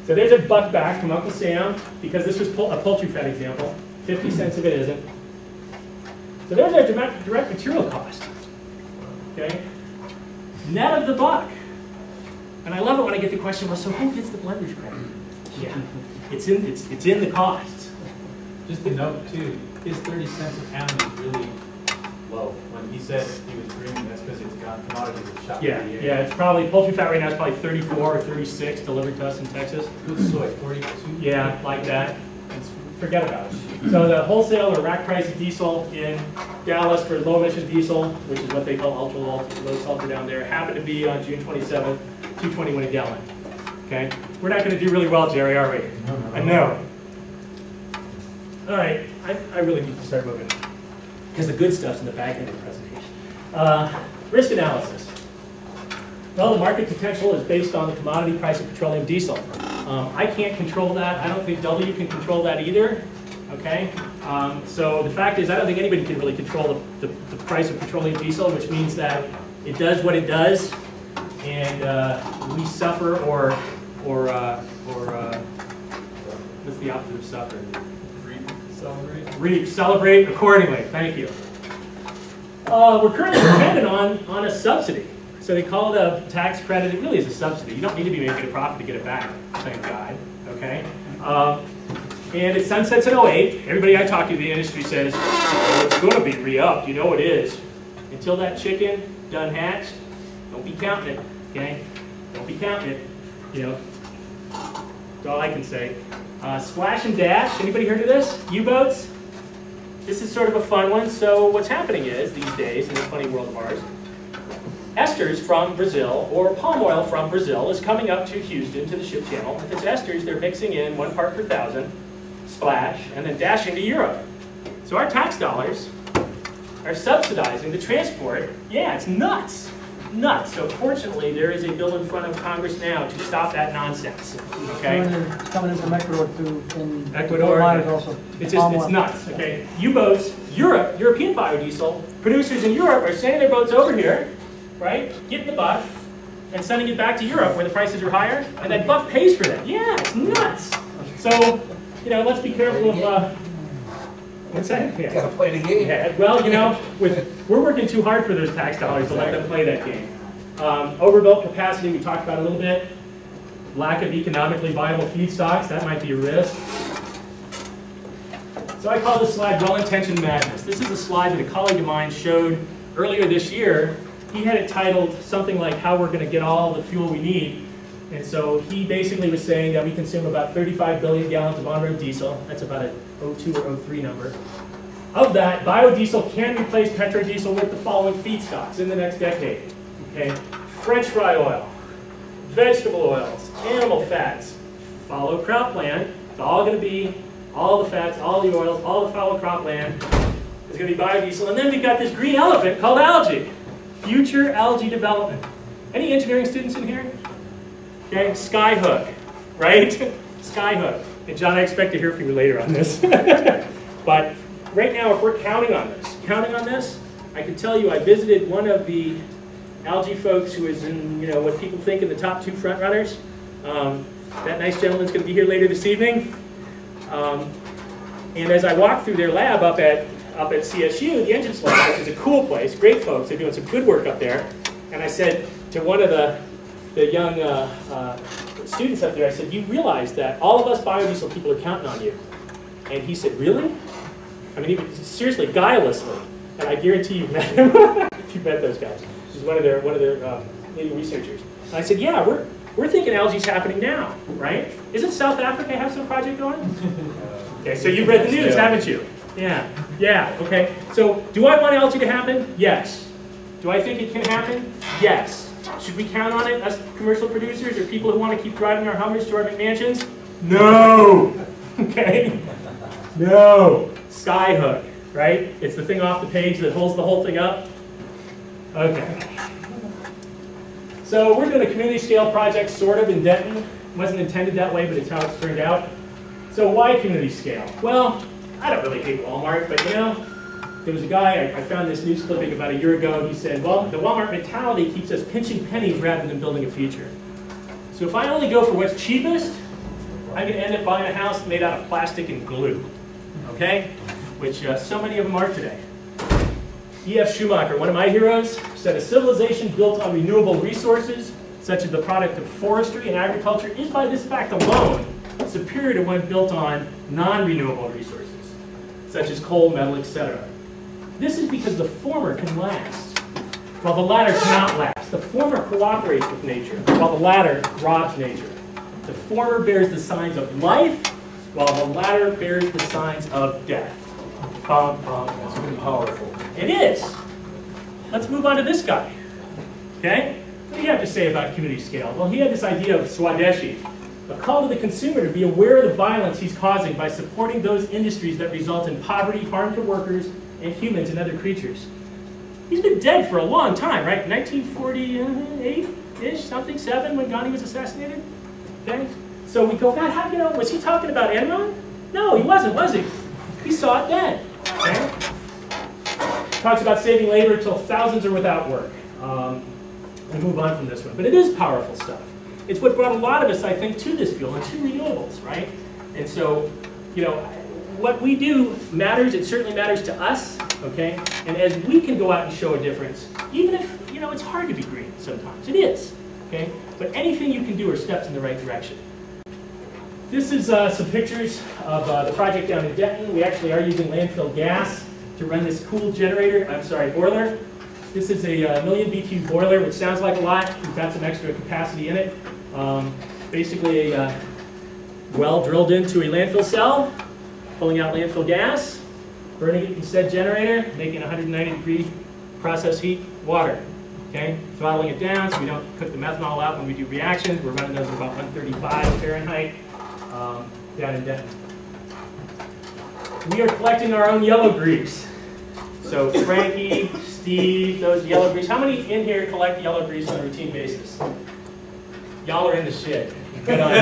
So there's a buck back from Uncle Sam, because this was a poultry fat example. 50 cents if it isn't. So there's our direct material cost, okay? Net of the buck. And I love it when I get the question, well, so who gets the blender's credit? Yeah, it's in the costs. Just to note too, his 30 cents a pound is really low. When he said he was green, that's because it's got commodities that shot Yeah, through the air. yeah, it's probably, poultry fat right now is probably 34 or 36 delivered to us in Texas. Good soy, 42. Yeah, like that. Forget about it. So the wholesale or rack price of diesel in Dallas for low emission diesel, which is what they call ultra low sulfur down there, happened to be on June 27th, $2.21 a gallon. Okay, we're not going to do really well, Jerry, are we? No. I know. All right, I really need to start moving because the good stuff's in the back end of the presentation. Risk analysis. Well, the market potential is based on the commodity price of petroleum diesel. I can't control that. I don't think W can control that either. Okay? So the fact is, I don't think anybody can really control the price of petroleum diesel, which means that it does what it does, and we suffer or what's the opposite of suffer? Reap, celebrate accordingly. Thank you. We're currently dependent on a subsidy. So they call it a tax credit. It really is a subsidy. You don't need to be making a profit to get it back, thank God. Okay? And it sunsets in 08. Everybody I talk to in the industry says, oh, it's going to be re-upped. You know it is. Until that chicken done hatched, don't be counting it. Okay? Don't be counting it. That's all I can say. Splash and dash. Anybody heard of this? U-boats? This is sort of a fun one. So what's happening is, these days, in this funny world of ours, esters from Brazil, or palm oil from Brazil, is coming up to Houston, to the ship channel. If it's esters, they're mixing in 1 part per thousand, splash, and then dashing to Europe. So our tax dollars are subsidizing the transport. Yeah, it's nuts. Nuts. So fortunately, there is a bill in front of Congress now to stop that nonsense. Okay? It's coming in from Ecuador too, in Ecuador, Fort Myers yeah. also. It's just, it's nuts. Okay? U-boats, Europe, European biodiesel, producers in Europe are sending their boats over here, right? Getting the buck and sending it back to Europe where the prices are higher, and that buck pays for that. Yeah, it's nuts. So, you know, let's be careful of, what's that? Yeah. Gotta play the game. Yeah, well, you know, we're working too hard for those tax dollars to let them play that game. Overbuilt capacity, we talked about a little bit. Lack of economically viable feedstocks, that might be a risk. So I call this slide well-intentioned madness. This is a slide that a colleague of mine showed earlier this year. He had it titled something like how we're going to get all the fuel we need. And so he basically was saying that we consume about 35 billion gallons of on-road diesel. That's about a 02 or 03 number. Of that, biodiesel can replace petrodiesel with the following feedstocks in the next decade. Okay? French fry oil, vegetable oils, animal fats, fallow cropland. It's all going to be all the fats, all the oils, all the fallow cropland is going to be biodiesel. And then we've got this green elephant called algae. Future algae development. Any engineering students in here? Okay, skyhook, right? Skyhook. And John, I expect to hear from you later on this. But right now, if we're counting on this, I can tell you I visited one of the algae folks who is in, you know, what people think in the top 2 front runners. That nice gentleman's going to be here later this evening. And as I walked through their lab up at CSU, the engines lab, which is a cool place, great folks, they're doing some good work up there. And I said to one of the young students up there, I said, you realize that all of us biodiesel people are counting on you. And he said, really? I mean, he was seriously, guilelessly. And I guarantee you've met him. You've met those guys. He's one of their leading researchers. And I said, yeah, we're thinking algae's happening now, right? Isn't South Africa have some project going? Okay, so you've read the news, haven't you? Yeah, okay. So do I want algae to happen? Yes. Do I think it can happen? Yes. Should we count on it, us commercial producers or people who want to keep driving our Hummers to our McMansions? No. Okay? No. Skyhook, right? It's the thing off the page that holds the whole thing up. Okay. So we're doing a community scale project sort of in Denton. It wasn't intended that way, but it's how it's turned out. So why community scale? Well, I don't really hate Walmart, but you know, there was a guy, I found this news clipping about a year ago, he said, well, the Walmart mentality keeps us pinching pennies rather than building a future. So if I only go for what's cheapest, I'm going to end up buying a house made out of plastic and glue, okay? Which so many of them are today. E.F. Schumacher, one of my heroes, said a civilization built on renewable resources, such as the product of forestry and agriculture, is by this fact alone superior to one built on non-renewable resources, such as coal, metal, etc. This is because the former can last, while the latter cannot last. The former cooperates with nature, while the latter robs nature. The former bears the signs of life, while the latter bears the signs of death. That's really powerful. It is. Let's move on to this guy. Okay? What do you have to say about community scale? Well, he had this idea of Swadeshi, a call to the consumer to be aware of the violence he's causing by supporting those industries that result in poverty, harm to workers, and humans and other creatures. He's been dead for a long time, right? 1948-ish, something, 7, when Gandhi was assassinated. Okay? So we go, God, how, you know, was he talking about Enron? No, he wasn't, was he? He saw it then. Okay? Talks about saving labor until thousands are without work. We'll move on from this one. But it is powerful stuff. It's what brought a lot of us, I think, to this fuel and to renewables, right? And so, you know, what we do matters. It certainly matters to us, okay? And as we can go out and show a difference, even if, you know, it's hard to be green sometimes. It is, okay? But anything you can do are steps in the right direction. This is some pictures of the project down in Denton. We actually are using landfill gas to run this cool boiler. This is a million BTU boiler, which sounds like a lot. We've got some extra capacity in it. Basically a well drilled into a landfill cell, pulling out landfill gas. burning it in said generator, making 190-degree process heat water. Okay, throttling it down so we don't cook the methanol out when we do reactions. We're running those at about 135 Fahrenheit down in Denton. We are collecting our own yellow grease. So Frankie, Steve, those yellow grease. How many in here collect yellow grease on a routine basis? Y'all are in the shit. Good on you.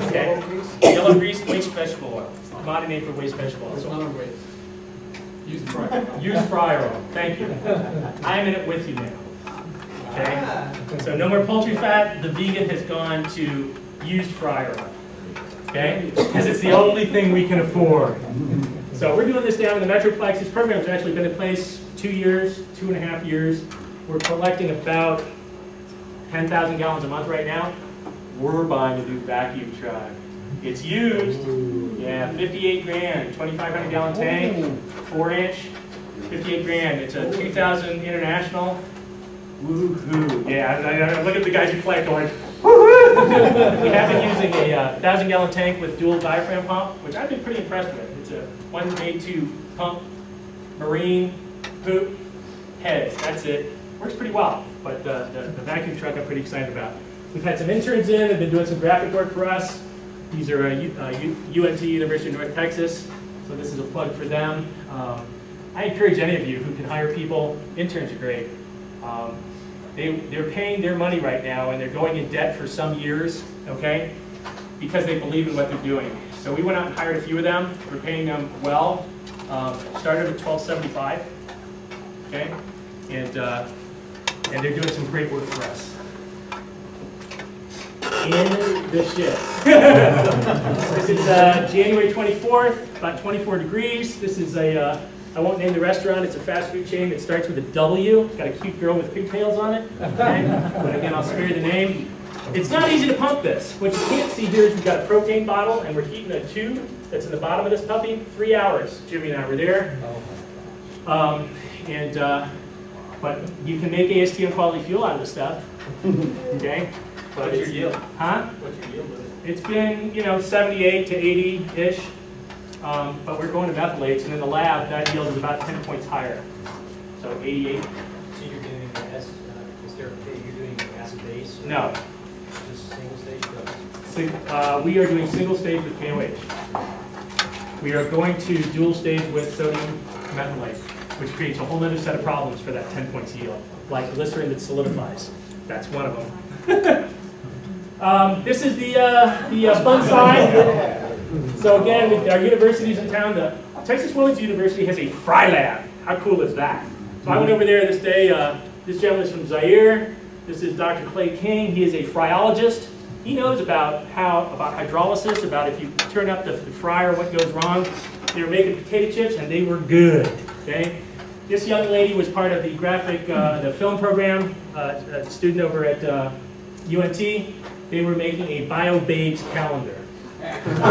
Okay. Yellow grease, waste vegetable oil. It's the commodity name for waste vegetable oil. It's So not a waste. Use fryer oil. use fryer oil. Thank you. I am in it with you now. Okay? So no more poultry fat. The vegan has gone to used fryer oil. Okay? Because it's the only thing we can afford. So we're doing this down in the Metroplex. This program has actually been in place 2 years, 2.5 years. We're collecting about 10,000 gallons a month right now. We're buying a new vacuum truck. It's used. Yeah, 58 grand, 2,500 gallon tank, 4-inch, 58 grand. It's a 2000 International. Woohoo! Yeah, I look at the guys who play going, woohoo! We have been using a 1,000 gallon tank with dual diaphragm pump, which I've been pretty impressed with. It's a one made to pump marine poop heads. That's it. Works pretty well, but the vacuum truck I'm pretty excited about. We've had some interns in. They've been doing some graphic work for us. These are UNT, University of North Texas, so this is a plug for them. I encourage any of you who can hire people. Interns are great. They're paying their money right now, and they're going in debt for some years, okay, because they believe in what they're doing. So we went out and hired a few of them. We're paying them well. Started at $12.75, okay, and they're doing some great work for us. In the shit. This is January 24th, about 24 degrees. This is a, I won't name the restaurant, it's a fast food chain that starts with a W. Got a cute girl with pigtails on it. Okay? But again, I'll spare the name. It's not easy to pump this. What you can't see here is we've got a propane bottle and we're heating a tube that's in the bottom of this puppy. 3 hours. Jimmy and I were there. But you can make ASTM quality fuel out of this stuff. Okay? What's your yield? Huh? What's your yield with it? It's been, 78 to 80-ish, but we're going to methylates, and in the lab, that yield is about 10 points higher. So 88. So you're doing you're doing acid base? Or No. Just single stage drugs? We are doing single stage with KOH. We are going to dual stage with sodium methylate, which creates a whole other set of problems for that 10 points yield, like glycerin that solidifies. That's one of them. This is the fun side. So again, with our universities in town, the Texas Women's University has a fry lab. How cool is that? So I went over there this day. This gentleman is from Zaire. This is Dr. Clay King. He is a fryologist. He knows about hydrolysis, about if you turn up the fryer, what goes wrong. They were making potato chips, and they were good. Okay. This young lady was part of the the film program, a student over at UNT. They were making a bio-babes calendar. Where can I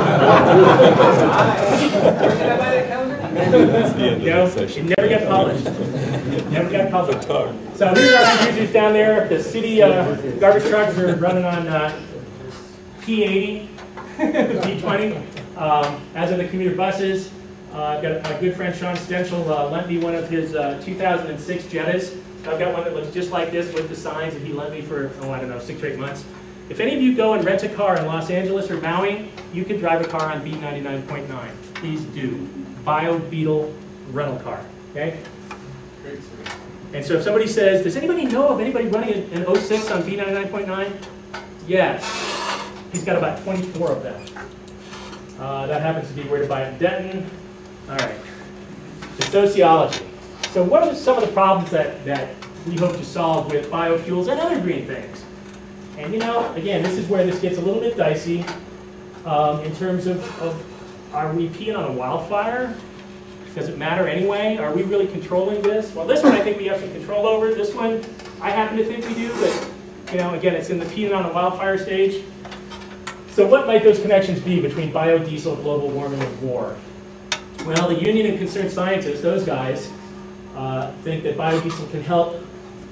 buy that calendar? That's the end of the session. It never got published. Never got published. So these are our producers down there. The city garbage trucks are running on P80, P20, as in the commuter buses. I've got a good friend, Sean Stenchel, lent me one of his 2006 Jettas. I've got one that looks just like this with the signs that he lent me for, 6 or 8 months. If any of you go and rent a car in Los Angeles or Maui, you can drive a car on B99.9. Please do. Biodiesel rental car, okay? And so if somebody says, does anybody know of anybody running an 06 on B99.9? Yes. He's got about 24 of them. That happens to be where to buy it in Denton. All right. The sociology. So what are some of the problems that we hope to solve with biofuels and other green things? And again, this is where this gets a little bit dicey in terms of are we peeing on a wildfire? Does it matter anyway? Are we really controlling this? Well, this one I think we have some control over. This one I happen to think we do, but again, it's in the peeing on a wildfire stage. So what might those connections be between biodiesel, global warming, and war? Well, the Union and Concerned Scientists, those guys, think that biodiesel can help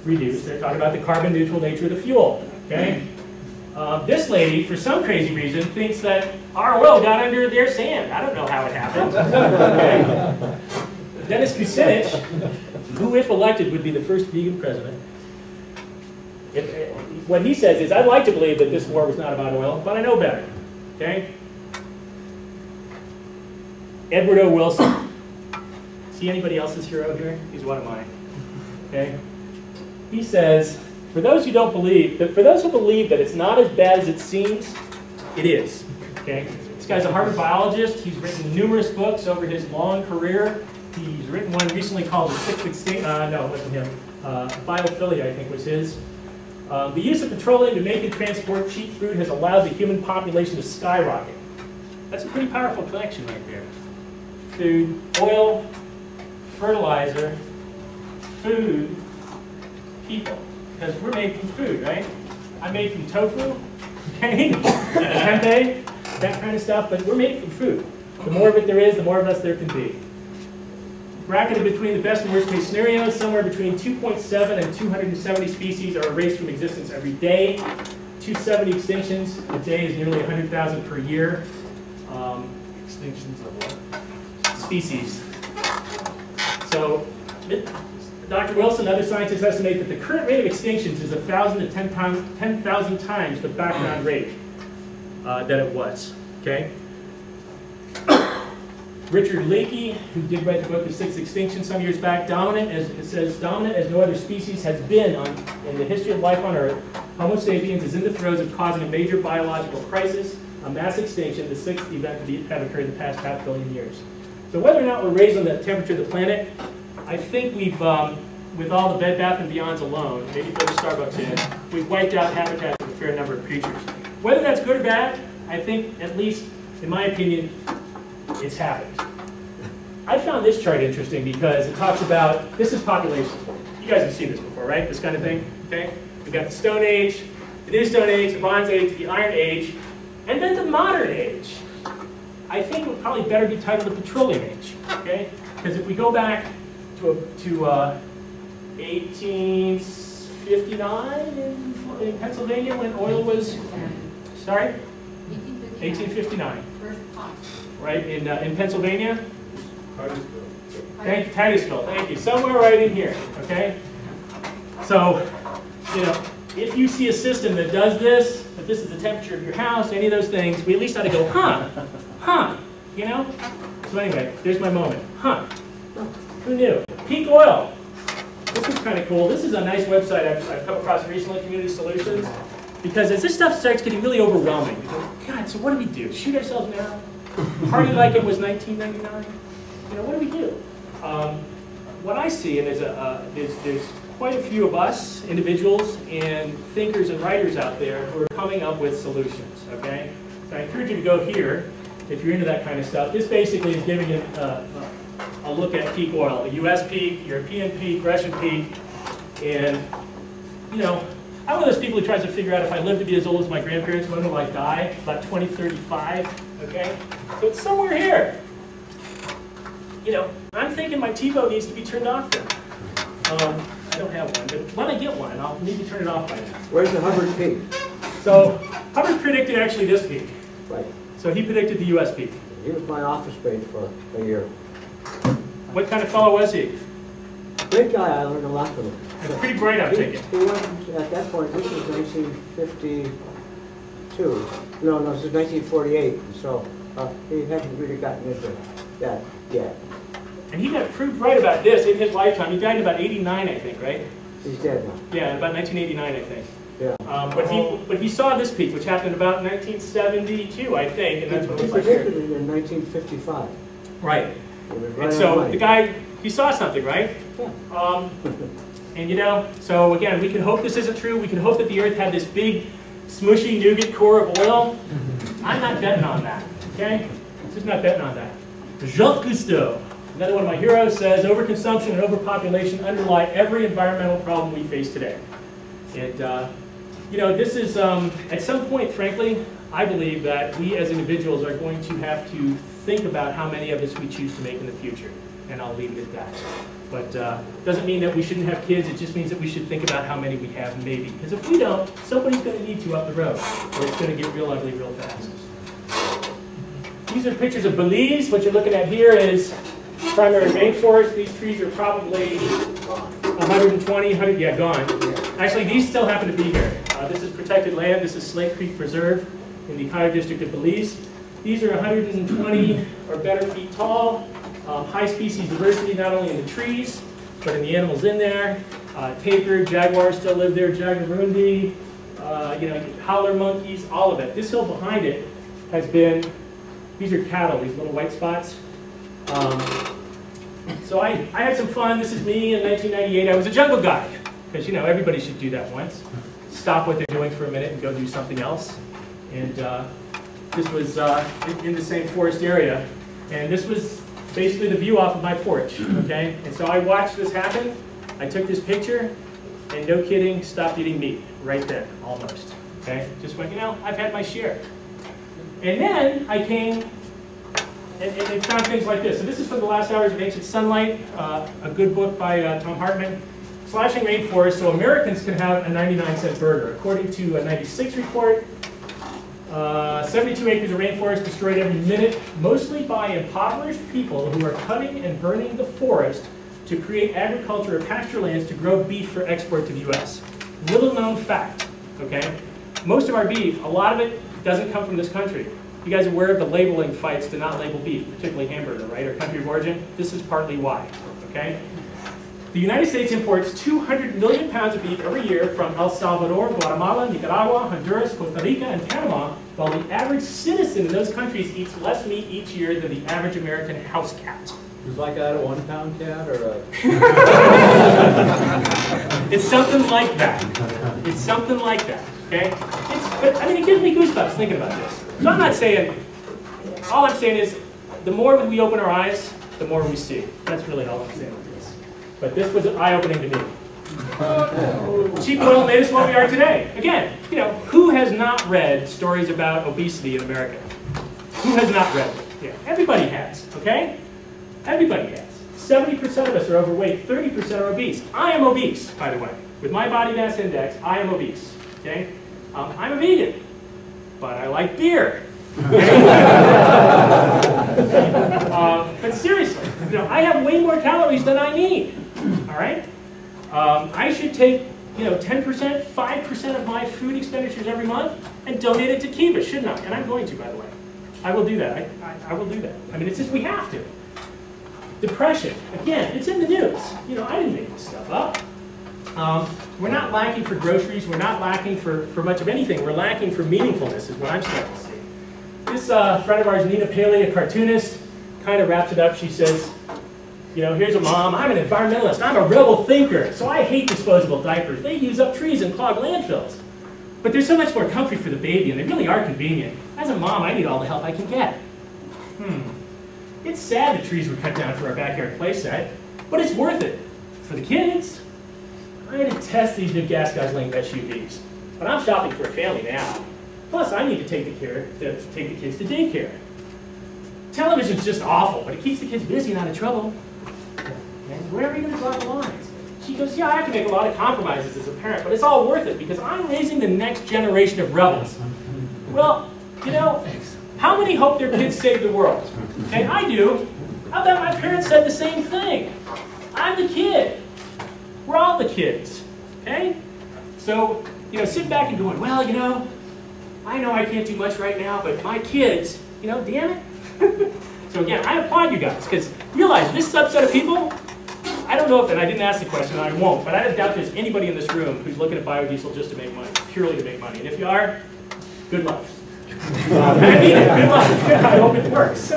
reduce. They're talking about the carbon neutral nature of the fuel. Okay? This lady, for some crazy reason, thinks that our oil got under their sand. I don't know how it happened. Okay? Dennis Kucinich, who if elected would be the first vegan president, what he says is, I'd like to believe that this war was not about oil, but I know better, okay? Edward O. Wilson. See anybody else's hero here? He's one of mine, okay? He says, for those who believe that it's not as bad as it seems, it is, okay? This guy's a Harvard biologist. He's written numerous books over his long career. He's written one recently called The Sixth Extinction, no, it wasn't him. Biophilia, I think, was his. The use of petroleum to make and transport cheap food has allowed the human population to skyrocket. That's a pretty powerful connection right there. Food, oil, fertilizer, food, people. Because we're made from food, right? I'm made from tofu, okay? Tempeh, that kind of stuff, but we're made from food. The more of it there is, the more of us there can be. Bracketed between the best and worst case scenarios, somewhere between 2.7 and 270 species are erased from existence every day. 270 extinctions a day is nearly 100,000 per year. Extinctions of what? Species. So, Dr. Wilson and other scientists estimate that the current rate of extinctions is 1,000 to 10,000 times the background rate that it was. Okay. Richard Leakey, who did write the book The Sixth Extinction some years back, dominant as no other species has been in the history of life on Earth, Homo sapiens is in the throes of causing a major biological crisis, a mass extinction, the sixth event to have occurred in the past 500 million years. So whether or not we're raising the temperature of the planet, I think we've, with all the Bed Bath & Beyonds alone, maybe throw the Starbucks in, we've wiped out habitats of a fair number of creatures. Whether that's good or bad, I think, at least in my opinion, it's happened. I found this chart interesting because it talks about, this is population. You guys have seen this before, right? This kind of thing, okay? We've got the Stone Age, the New Stone Age, the Bronze Age, the Iron Age, and then the Modern Age. I think it would probably better be titled the Petroleum Age, okay? Because if we go back to 1859 in Pennsylvania when oil was, sorry? 1859. First pump. Right, in Pennsylvania? Thank you, Titusville, thank you. Somewhere right in here, okay? So, you know, if you see a system that does this, if this is the temperature of your house, any of those things, we at least ought to go, huh, you know? So anyway, there's my moment, huh. Who knew? Peak oil. This is kind of cool. This is a nice website I've come across recently, Community Solutions, because as this stuff starts getting really overwhelming, you go, God, so what do we do? Shoot ourselves now? Party like it was 1999? You know, what do we do? What I see, and there's quite a few of us, individuals and thinkers and writers out there who are coming up with solutions, okay? So I encourage you to go here if you're into that kind of stuff. This basically is giving you a look at peak oil, a US peak, European peak, Russian peak, and, you know, I'm one of those people who tries to figure out if I live to be as old as my grandparents, when will I die? About 2035, okay? So it's somewhere here. You know, I'm thinking my TiVo needs to be turned off then. I don't have one, but when I get one, I'll need to turn it off by now. Where's the Hubbard peak? So Hubbard predicted actually this peak. Right. So he predicted the US peak. He was my office mate for a year. What kind of fellow was he? Great guy, I learned a lot from him. Pretty bright, I'm thinking. He went, at that point, this was 1952. No, this is 1948. So he hadn't really gotten into that yet. And he got proved right about this in his lifetime. He died in about 89, I think, right? He's dead now. Yeah, about 1989, I think. Yeah. But he saw this peak, which happened about 1972, I think, and that's what it was like He here. predicted it in 1955. Right. Right And so on the guy, he saw something, right? Yeah. And you know, so again, we can hope this isn't true. We can hope that the Earth had this big, smushy nougat core of oil. I'm not betting on that, okay? Just not betting on that. Jacques Cousteau, another one of my heroes, says, overconsumption and overpopulation underlie every environmental problem we face today. And, you know, this is, at some point, frankly, I believe that we as individuals are going to have to think about how many of us we choose to make in the future. And I'll leave it at that. But doesn't mean that we shouldn't have kids. It just means that we should think about how many we have, maybe. Because if we don't, somebody's going to need to up the road, or it's going to get real ugly real fast. These are pictures of Belize. What you're looking at here is primary rainforest. These trees are probably 120, 100, yeah, gone. Actually, these still happen to be here. This is protected land. This is Slate Creek Preserve in the Hydra District of Belize. These are 120 or better feet tall. High species diversity, not only in the trees, but in the animals in there. Tapir, jaguars still live there, jaguarundi, howler monkeys, all of it. This hill behind it has been, these are cattle, these little white spots. So I had some fun. This is me in 1998. I was a jungle guide, because everybody should do that once. Stop what they're doing for a minute and go do something else. And this was in the same forest area. And this was basically the view off of my porch, okay? And so I watched this happen. I took this picture, and no kidding, stopped eating meat right then, almost, okay? Just went, I've had my share. And then I came and found things like this. So this is from The Last Hours of Ancient Sunlight, a good book by Tom Hartman. Slashing rainforests so Americans can have a 99-cent burger. According to a 96 report, 72 acres of rainforest destroyed every minute, mostly by impoverished people who are cutting and burning the forest to create agriculture or pasture lands to grow beef for export to the U.S. Little known fact, okay? Most of our beef, a lot of it doesn't come from this country. You guys are aware of the labeling fights to not label beef, particularly hamburger, right, or country of origin? This is partly why, okay? The United States imports 200 million pounds of beef every year from El Salvador, Guatemala, Nicaragua, Honduras, Costa Rica, and Panama, while the average citizen in those countries eats less meat each year than the average American house cat. Was like that a 1 pound cat or a... It's something like that. It's something like that, okay? But it gives me goosebumps thinking about this. So I'm not saying, all I'm saying is, the more we open our eyes, the more we see. That's really all I'm saying with this. But this was eye-opening to me. Cheap oil made us what we are today. Again, who has not read stories about obesity in America? Who has not read it? Yeah, everybody has, okay? Everybody has. 70% of us are overweight, 30% are obese. I am obese, by the way. With my body mass index, I am obese, okay? I'm a vegan, but I like beer. But seriously, I have way more calories than I need, all right? I should take, 10%, 5% of my food expenditures every month and donate it to Kiva, shouldn't I? And I'm going to, by the way. I will do that. I will do that. It's just we have to. Depression, again, it's in the news. I didn't make this stuff up. We're not lacking for groceries. We're not lacking for much of anything. We're lacking for meaningfulness is what I'm starting to see. This friend of ours, Nina Paley, a cartoonist, kind of wraps it up. She says, here's a mom. I'm an environmentalist. I'm a rebel thinker. So I hate disposable diapers. They use up trees and clog landfills. But they're so much more comfy for the baby, and they really are convenient. As a mom, I need all the help I can get. It's sad the trees were cut down for our backyard playset, but it's worth it for the kids. I had to test these new gas guzzling SUVs, but I'm shopping for a family now. Plus, I need to take the kids to daycare. Television's just awful, but it keeps the kids busy and out of trouble. And where are we going to draw the lines? She goes, yeah, I have to make a lot of compromises as a parent, but it's all worth it because I'm raising the next generation of rebels. Well, how many hope their kids save the world? Okay, I do. I bet my parents said the same thing. I'm the kid. We're all the kids. Okay? So, sit back and going, well, I know I can't do much right now, but my kids, damn it. So again, I applaud you guys, because realize this subset of people, I don't know if, and I didn't ask the question, and I won't, but I doubt there's anybody in this room who's looking at biodiesel just to make money, purely to make money. And if you are, good luck. I mean it, good luck. I hope it works.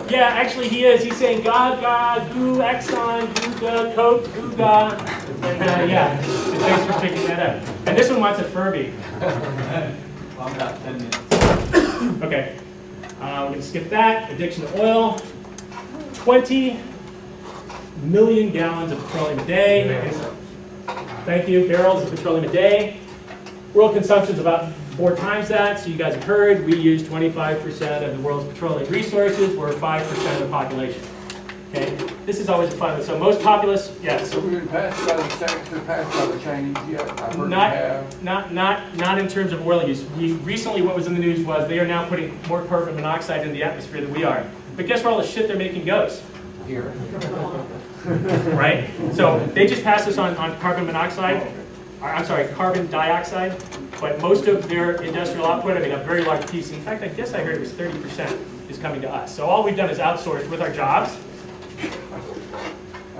Yeah, actually he is. He's saying Gaga, Goo, Exxon, Googa, Coke, Googa. And yeah, so thanks for picking that up. And this one wants a Furby. Well, about 10 minutes. Okay. We're going to skip that. Addiction to oil. 20 million gallons of petroleum a day. Thank you. Barrels of petroleum a day. World consumption is about 4 times that. So you guys have heard we use 25% of the world's petroleum resources. We're 5% of the population. Okay. this is always a fun one. So most populous, yes. So we've been passed by the Chinese yet? I've heard we have. Not in terms of oil use. Recently what was in the news was they are now putting more carbon monoxide in the atmosphere than we are. But guess where all the shit they're making goes? Here. Right? So they just passed us on carbon monoxide, I'm sorry, carbon dioxide, but most of their industrial output, I mean, a very large piece. In fact, I guess I heard it was 30% is coming to us. So all we've done is outsource with our jobs,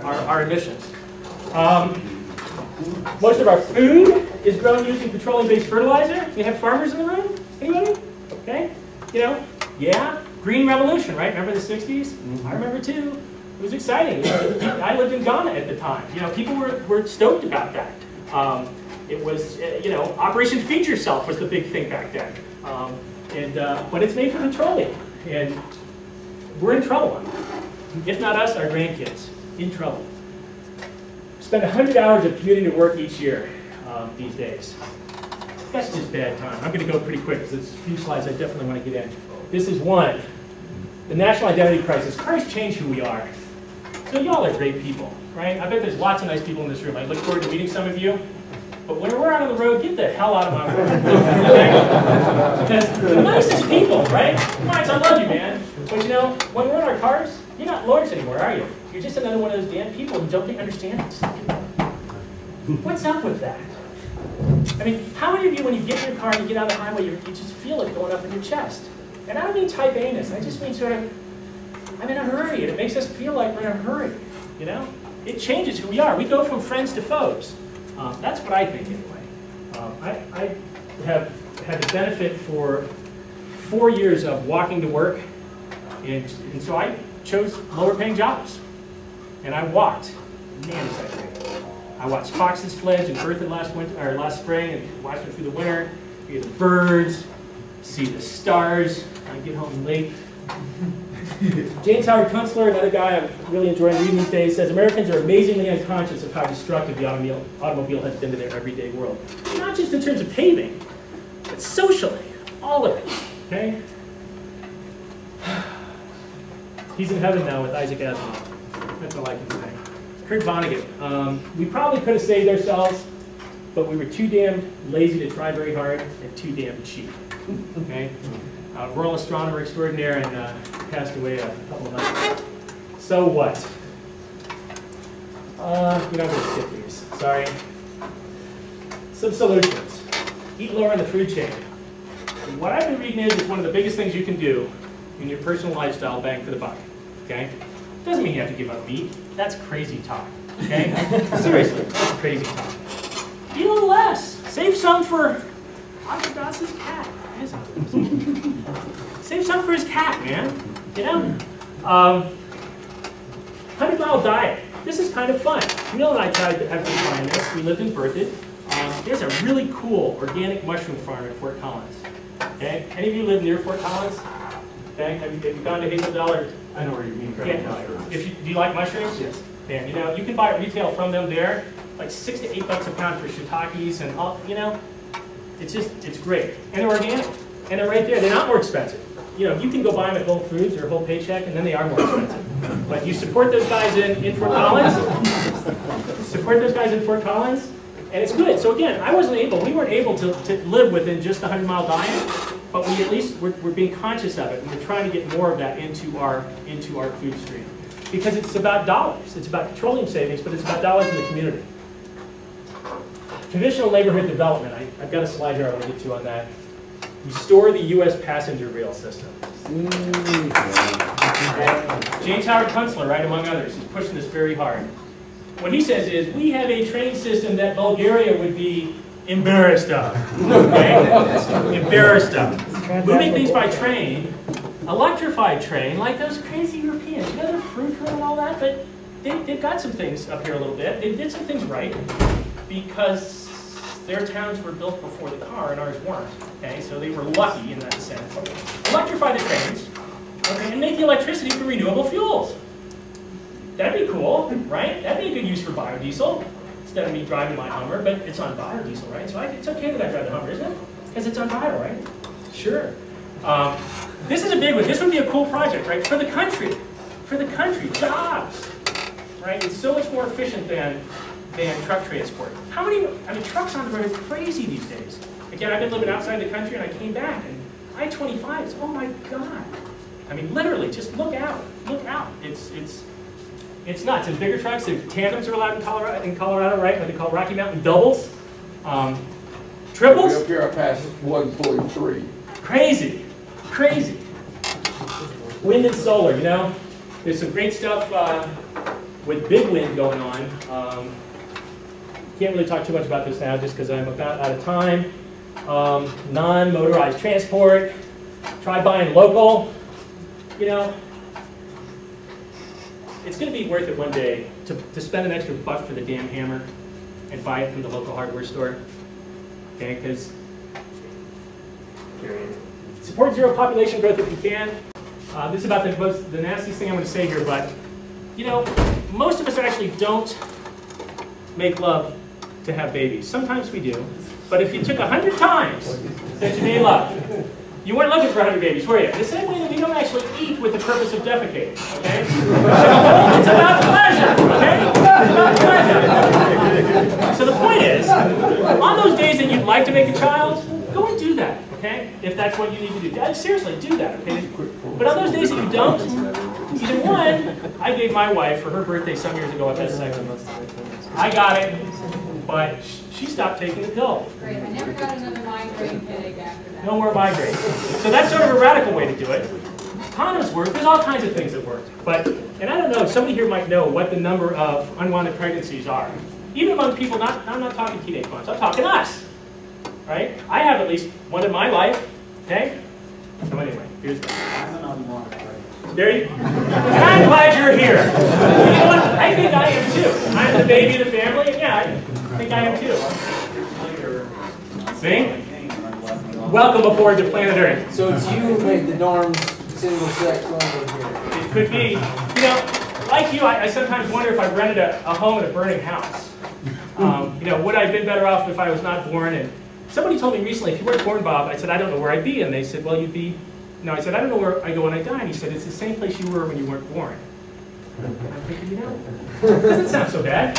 our emissions. Most of our food is grown using petroleum-based fertilizer. We have farmers in the room? Anybody? Okay. You know, yeah, green revolution, right? Remember the 60s? I remember too. It was exciting. I lived in Ghana at the time. You know, people were stoked about that. It was, you know, Operation Feed Yourself was the big thing back then. But it's made from petroleum. And we're in trouble. If not us, our grandkids. In trouble. Spend 100 hours of commuting to work each year these days. That's just bad time. I'm going to go pretty quick because there's a few slides I definitely want to get in. This is one. The national identity crisis. Cars change who we are. So y'all are great people, right? I bet there's lots of nice people in this room. I look forward to meeting some of you. But when we're out on the road, get the hell out of my road. Because the nicest people, right? Mines, I love you, man. But you know, when we're in our cars, you're not lawyers anymore, are you? You're just another one of those damn people who don't understand us. What's up with that? I mean, how many of you, when you get in your car and you get out on the highway, you just feel it going up in your chest? And I don't mean type A-ness. I just mean sort of, I'm in a hurry, and it makes us feel like we're in a hurry, you know? It changes who we are. We go from friends to foes. That's what I think, anyway. I have had the benefit for 4 years of walking to work, and so I chose lower-paying jobs. And I walked. Man, is that great. I watched foxes fledge and birth it last spring, and watched them through the winter, hear the birds, see the stars. I get home late. James Howard Kunstler, another guy I'm really enjoying reading these days, says Americans are amazingly unconscious of how destructive the automobile has been to their everyday world. Not just in terms of paving, but socially, all of it, okay? He's in heaven now with Isaac Asimov. That's all I can say. Kurt Vonnegut. We probably could have saved ourselves, but we were too damn lazy to try very hard and too damn cheap, okay? Rural astronomer extraordinaire and passed away a couple of months ago. So what? I'm going to skip these. Sorry. Some solutions. Eat lower in the food chain. And what I've been reading is it's one of the biggest things you can do in your personal lifestyle, bang for the buck. Okay? Doesn't mean you have to give up meat. That's crazy talk. Okay? Seriously, that's crazy talk. Eat a little less. Save some for Octodos's cat. Save some for his cat, man. You know? 100-mile diet. This is kind of fun. Camille and I have been trying this. We lived in Berthoud. There's a really cool organic mushroom farm at Fort Collins. Okay? Any of you live near Fort Collins? Okay? Have you gone to Hazel Dell? I know where you mean. Yeah. Do you like mushrooms? Yes. Yeah. You know, you can buy it retail from them there, like $6 to $8 a pound for shiitakes and all. You know, it's great. And they're organic. And they're right there. They're not more expensive. You know, you can go buy them at Whole Foods or Whole Paycheck, and then they are more expensive. But you support those guys in Fort Collins. Support those guys in Fort Collins, and it's good. So again, we weren't able to live within just the 100-mile diet, but we at least we're being conscious of it, and we're trying to get more of that into our food stream. Because it's about dollars. It's about petroleum savings, but it's about dollars in the community. Traditional neighborhood development. I've got a slide here I want to get to on that. Restore the U.S. passenger rail system. James Howard Kunstler, right, among others, is pushing this very hard. What he says is, we have a train system that Bulgaria would be embarrassed of. Okay? Embarrassed of. Moving things by train, electrified train, like those crazy Europeans. You know, they're frou-frou and all that, but they've got some things up here a little bit. They did some things right because their towns were built before the car and ours weren't. Okay, so they were lucky in that sense. Electrify the trains, okay, and make the electricity from renewable fuels. That'd be cool, right? That'd be a good use for biodiesel instead of me driving my Hummer, but it's on biodiesel, right? So it's okay that I drive the Hummer, isn't it? Because it's on bio, right? Sure. This is a big one. This would be a cool project, right? For the country, jobs. right? It's so much more efficient than truck transport. How many, I mean, trucks on the road are crazy these days. Again, I've been living outside the country and I came back and I-25 is, oh my God. I mean, literally, just look out, look out. It's nuts. And bigger trucks, the tandems are allowed in Colorado, right? What they call Rocky Mountain doubles. Triples? Up here, I passed 143. Crazy, crazy. Wind and solar, you know? There's some great stuff with big wind going on. Can't really talk too much about this now just because I'm about out of time. Non-motorized transport. Try buying local. You know, it's going to be worth it one day to spend an extra buck for the damn hammer and buy it from the local hardware store. Okay, because support zero population growth if you can. This is about the nastiest thing I'm going to say here, but you know, most of us actually don't make love to have babies. Sometimes we do, but if you took 100 times that you made love, you weren't looking for 100 babies, were you? The same way that we don't actually eat with the purpose of defecating, okay? It's about pleasure, okay? It's about pleasure. So the point is, on those days that you'd like to make a child, go and do that, okay? If that's what you need to do. Seriously, do that, okay? But on those days that you don't, either one, I gave my wife for her birthday some years ago at that second. I got it, but she stopped taking the pill. Great, I never got another migraine headache after that. No more migraine. So that's sort of a radical way to do it. Condoms work. There's all kinds of things that work. But, and I don't know, somebody here might know what the number of unwanted pregnancies are. Even among people, I'm not talking teenage moms, I'm talking us. Right? I have at least one in my life. Okay? So anyway, here's that. I'm an unwanted pregnancy. There you go. And I'm glad you're here. You know what? I think I am too. I'm the baby of the family, and yeah, I think I am too. See? Welcome aboard the planet Earth. So it's you who made the norms single sex over here. It could be. You know, like you, I sometimes wonder if I rented a home in a burning house. You know, would I have been better off if I was not born? And somebody told me recently, if you weren't born, Bob, I said, I don't know where I'd be. And they said, well, you'd be... No, I said, I don't know where I go when I die. And he said, it's the same place you were when you weren't born. And I'm thinking, you know, doesn't sound so bad.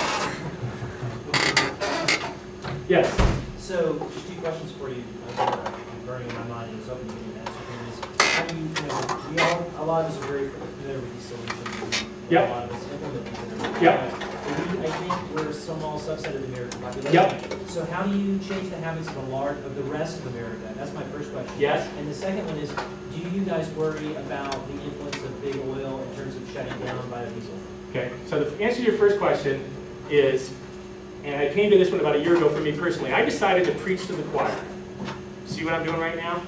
Yes? So, just two questions for you. Burning in my mind and was hoping you can answer them. How do you know, a lot of us are very familiar with these solutions. Yep. A lot of us implement these in our life. Yep. I think we're a small subset of the American population. Yep. So how do you change the habits of the rest of America? That's my first question. Yes. And the second one is, do you guys worry about the influence of big oil in terms of shutting down biodiesel? Okay, so the answer to your first question is, and I came to this one about a year ago for me personally, I decided to preach to the choir. See what I'm doing right now?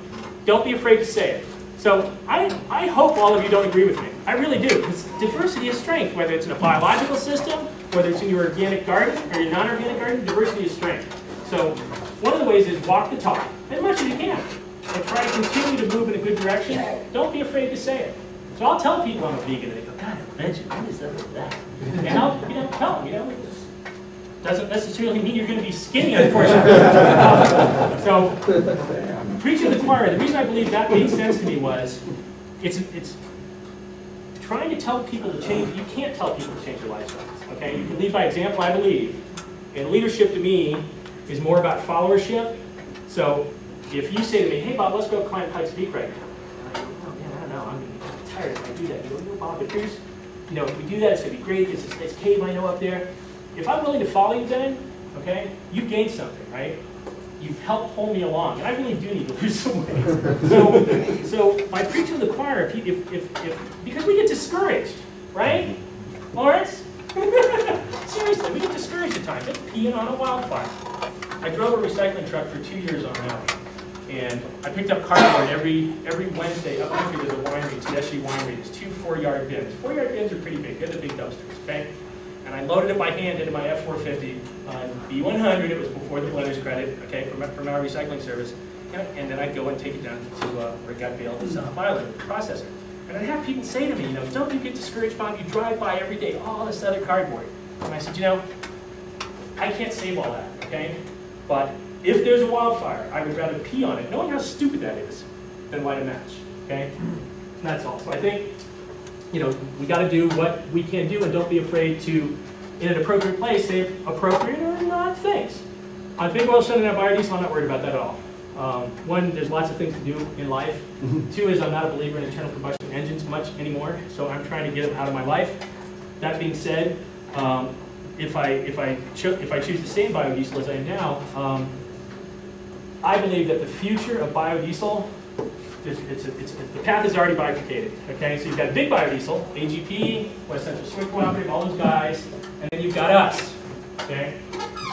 Don't be afraid to say it. So I hope all of you don't agree with me. I really do, because diversity is strength, whether it's in a biological system, whether it's in your organic garden or your non-organic garden, diversity is strength. So one of the ways is walk the talk, as much as you can, and try to continue to move in a good direction. Don't be afraid to say it. So I'll tell people I'm a vegan, and they go, God, I'm a vegan, what is up with that? And I'll tell them, doesn't necessarily mean you're going to be skinny, unfortunately. So, preaching to the choir, the reason I believe that made sense to me was, it's trying to tell people to change. You can't tell people to change their lifestyles, okay? You can lead by example, I believe. And leadership to me is more about followership. So, if you say to me, hey Bob, let's go climb Pikes Peak right now. And I go, oh man, I don't know, I'm tired if I do that. You go, Bob, but here's, if we do that, it's going to be great. It's this cave I know up there. If I'm willing to follow you then, okay, you've gained something, right? You've helped pull me along, and I really do need to lose some weight. So by preaching to the choir, because we get discouraged, right? Lawrence? Seriously, we get discouraged at times. It's peeing on a wildfire. I drove a recycling truck for 2 years on an hour, and I picked up cardboard every Wednesday. Up country, there's a winery, it's the SG winery. There's 2 4-yard bins. 4-yard bins are pretty big. They're the big dumpsters, okay? And I loaded it by hand into my F450 on B100. It was before the blenders credit, okay, from our recycling service. And then I'd go and take it down to where it got baled to South Island, the processor. And I'd have people say to me, don't you get discouraged, Bob? You drive by every day, all this other cardboard. And I said, I can't save all that, okay? But if there's a wildfire, I would rather pee on it, knowing how stupid that is, than light a match, okay? And that's all. So I think we got to do what we can do, and don't be afraid to, in an appropriate place, say appropriate or not things. On big oil shutting down biodiesel, I'm not worried about that at all. One, there's lots of things to do in life. Two is I'm not a believer in internal combustion engines much anymore, so I'm trying to get them out of my life. That being said, if I choose to stay in biodiesel as I am now, I believe that the future of biodiesel, the path is already bifurcated. Okay, so you've got big biodiesel, AGP, West Central Swift Cooperative, all those guys, and then you've got us. Okay,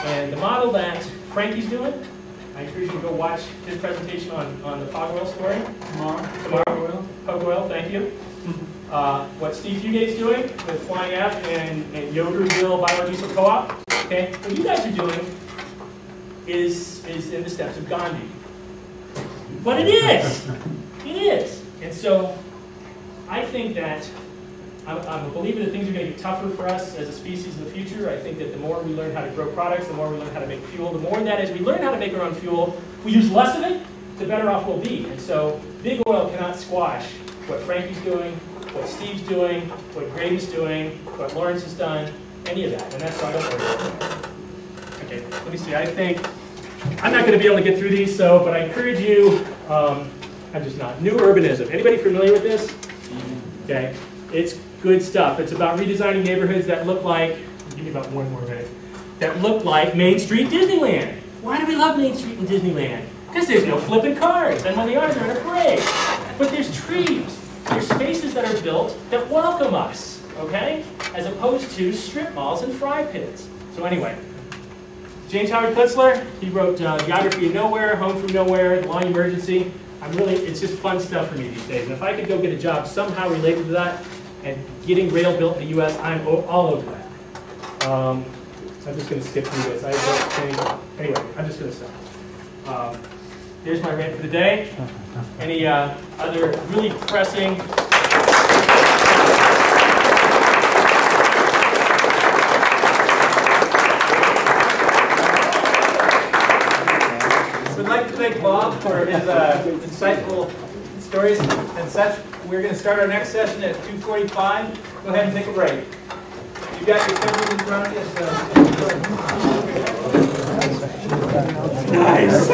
and the model that Frankie's doing, I encourage you to go watch his presentation on the Pog Oil story tomorrow. Pog Oil, thank you. What Steve Fugate's doing with Flying F and Yoderville Biodiesel Co-op. Okay, what you guys are doing is in the steps of Gandhi. But it is. It is. And so I think that I'm a believer that things are going to get tougher for us as a species in the future. I think that the more we learn how to grow products, the more we learn how to make fuel, the more that as we learn how to make our own fuel, we use less of it, the better off we'll be. And so big oil cannot squash what Frankie's doing, what Steve's doing, what Graydon's doing, what Lawrence has done, any of that. And that's why I don't worry about it. Okay, let me see. I think I'm not going to be able to get through these, but I encourage you, I'm just not. New urbanism. Anybody familiar with this? Okay. It's good stuff. It's about redesigning neighborhoods that look like, give me about one more minute, that look like Main Street Disneyland. Why do we love Main Street and Disneyland? Because there's no flipping cars, and when they are, they're in a parade. But there's trees. There's spaces that are built that welcome us, okay? As opposed to strip malls and fry pits. So anyway, James Howard Kutzler, he wrote Geography of Nowhere, Home from Nowhere, The Long Emergency. It's just fun stuff for me these days. And if I could go get a job somehow related to that, and getting rail built in the U.S., I'm all over that. So I'm just going to skip through this. I don't think, anyway, I'm just going to stop. Here's my rant for the day. Any other really pressing? We'd like to thank Bob for his insightful stories and such. We're going to start our next session at 2:45. Go ahead and take a break. You got your schedules in front of you. Nice.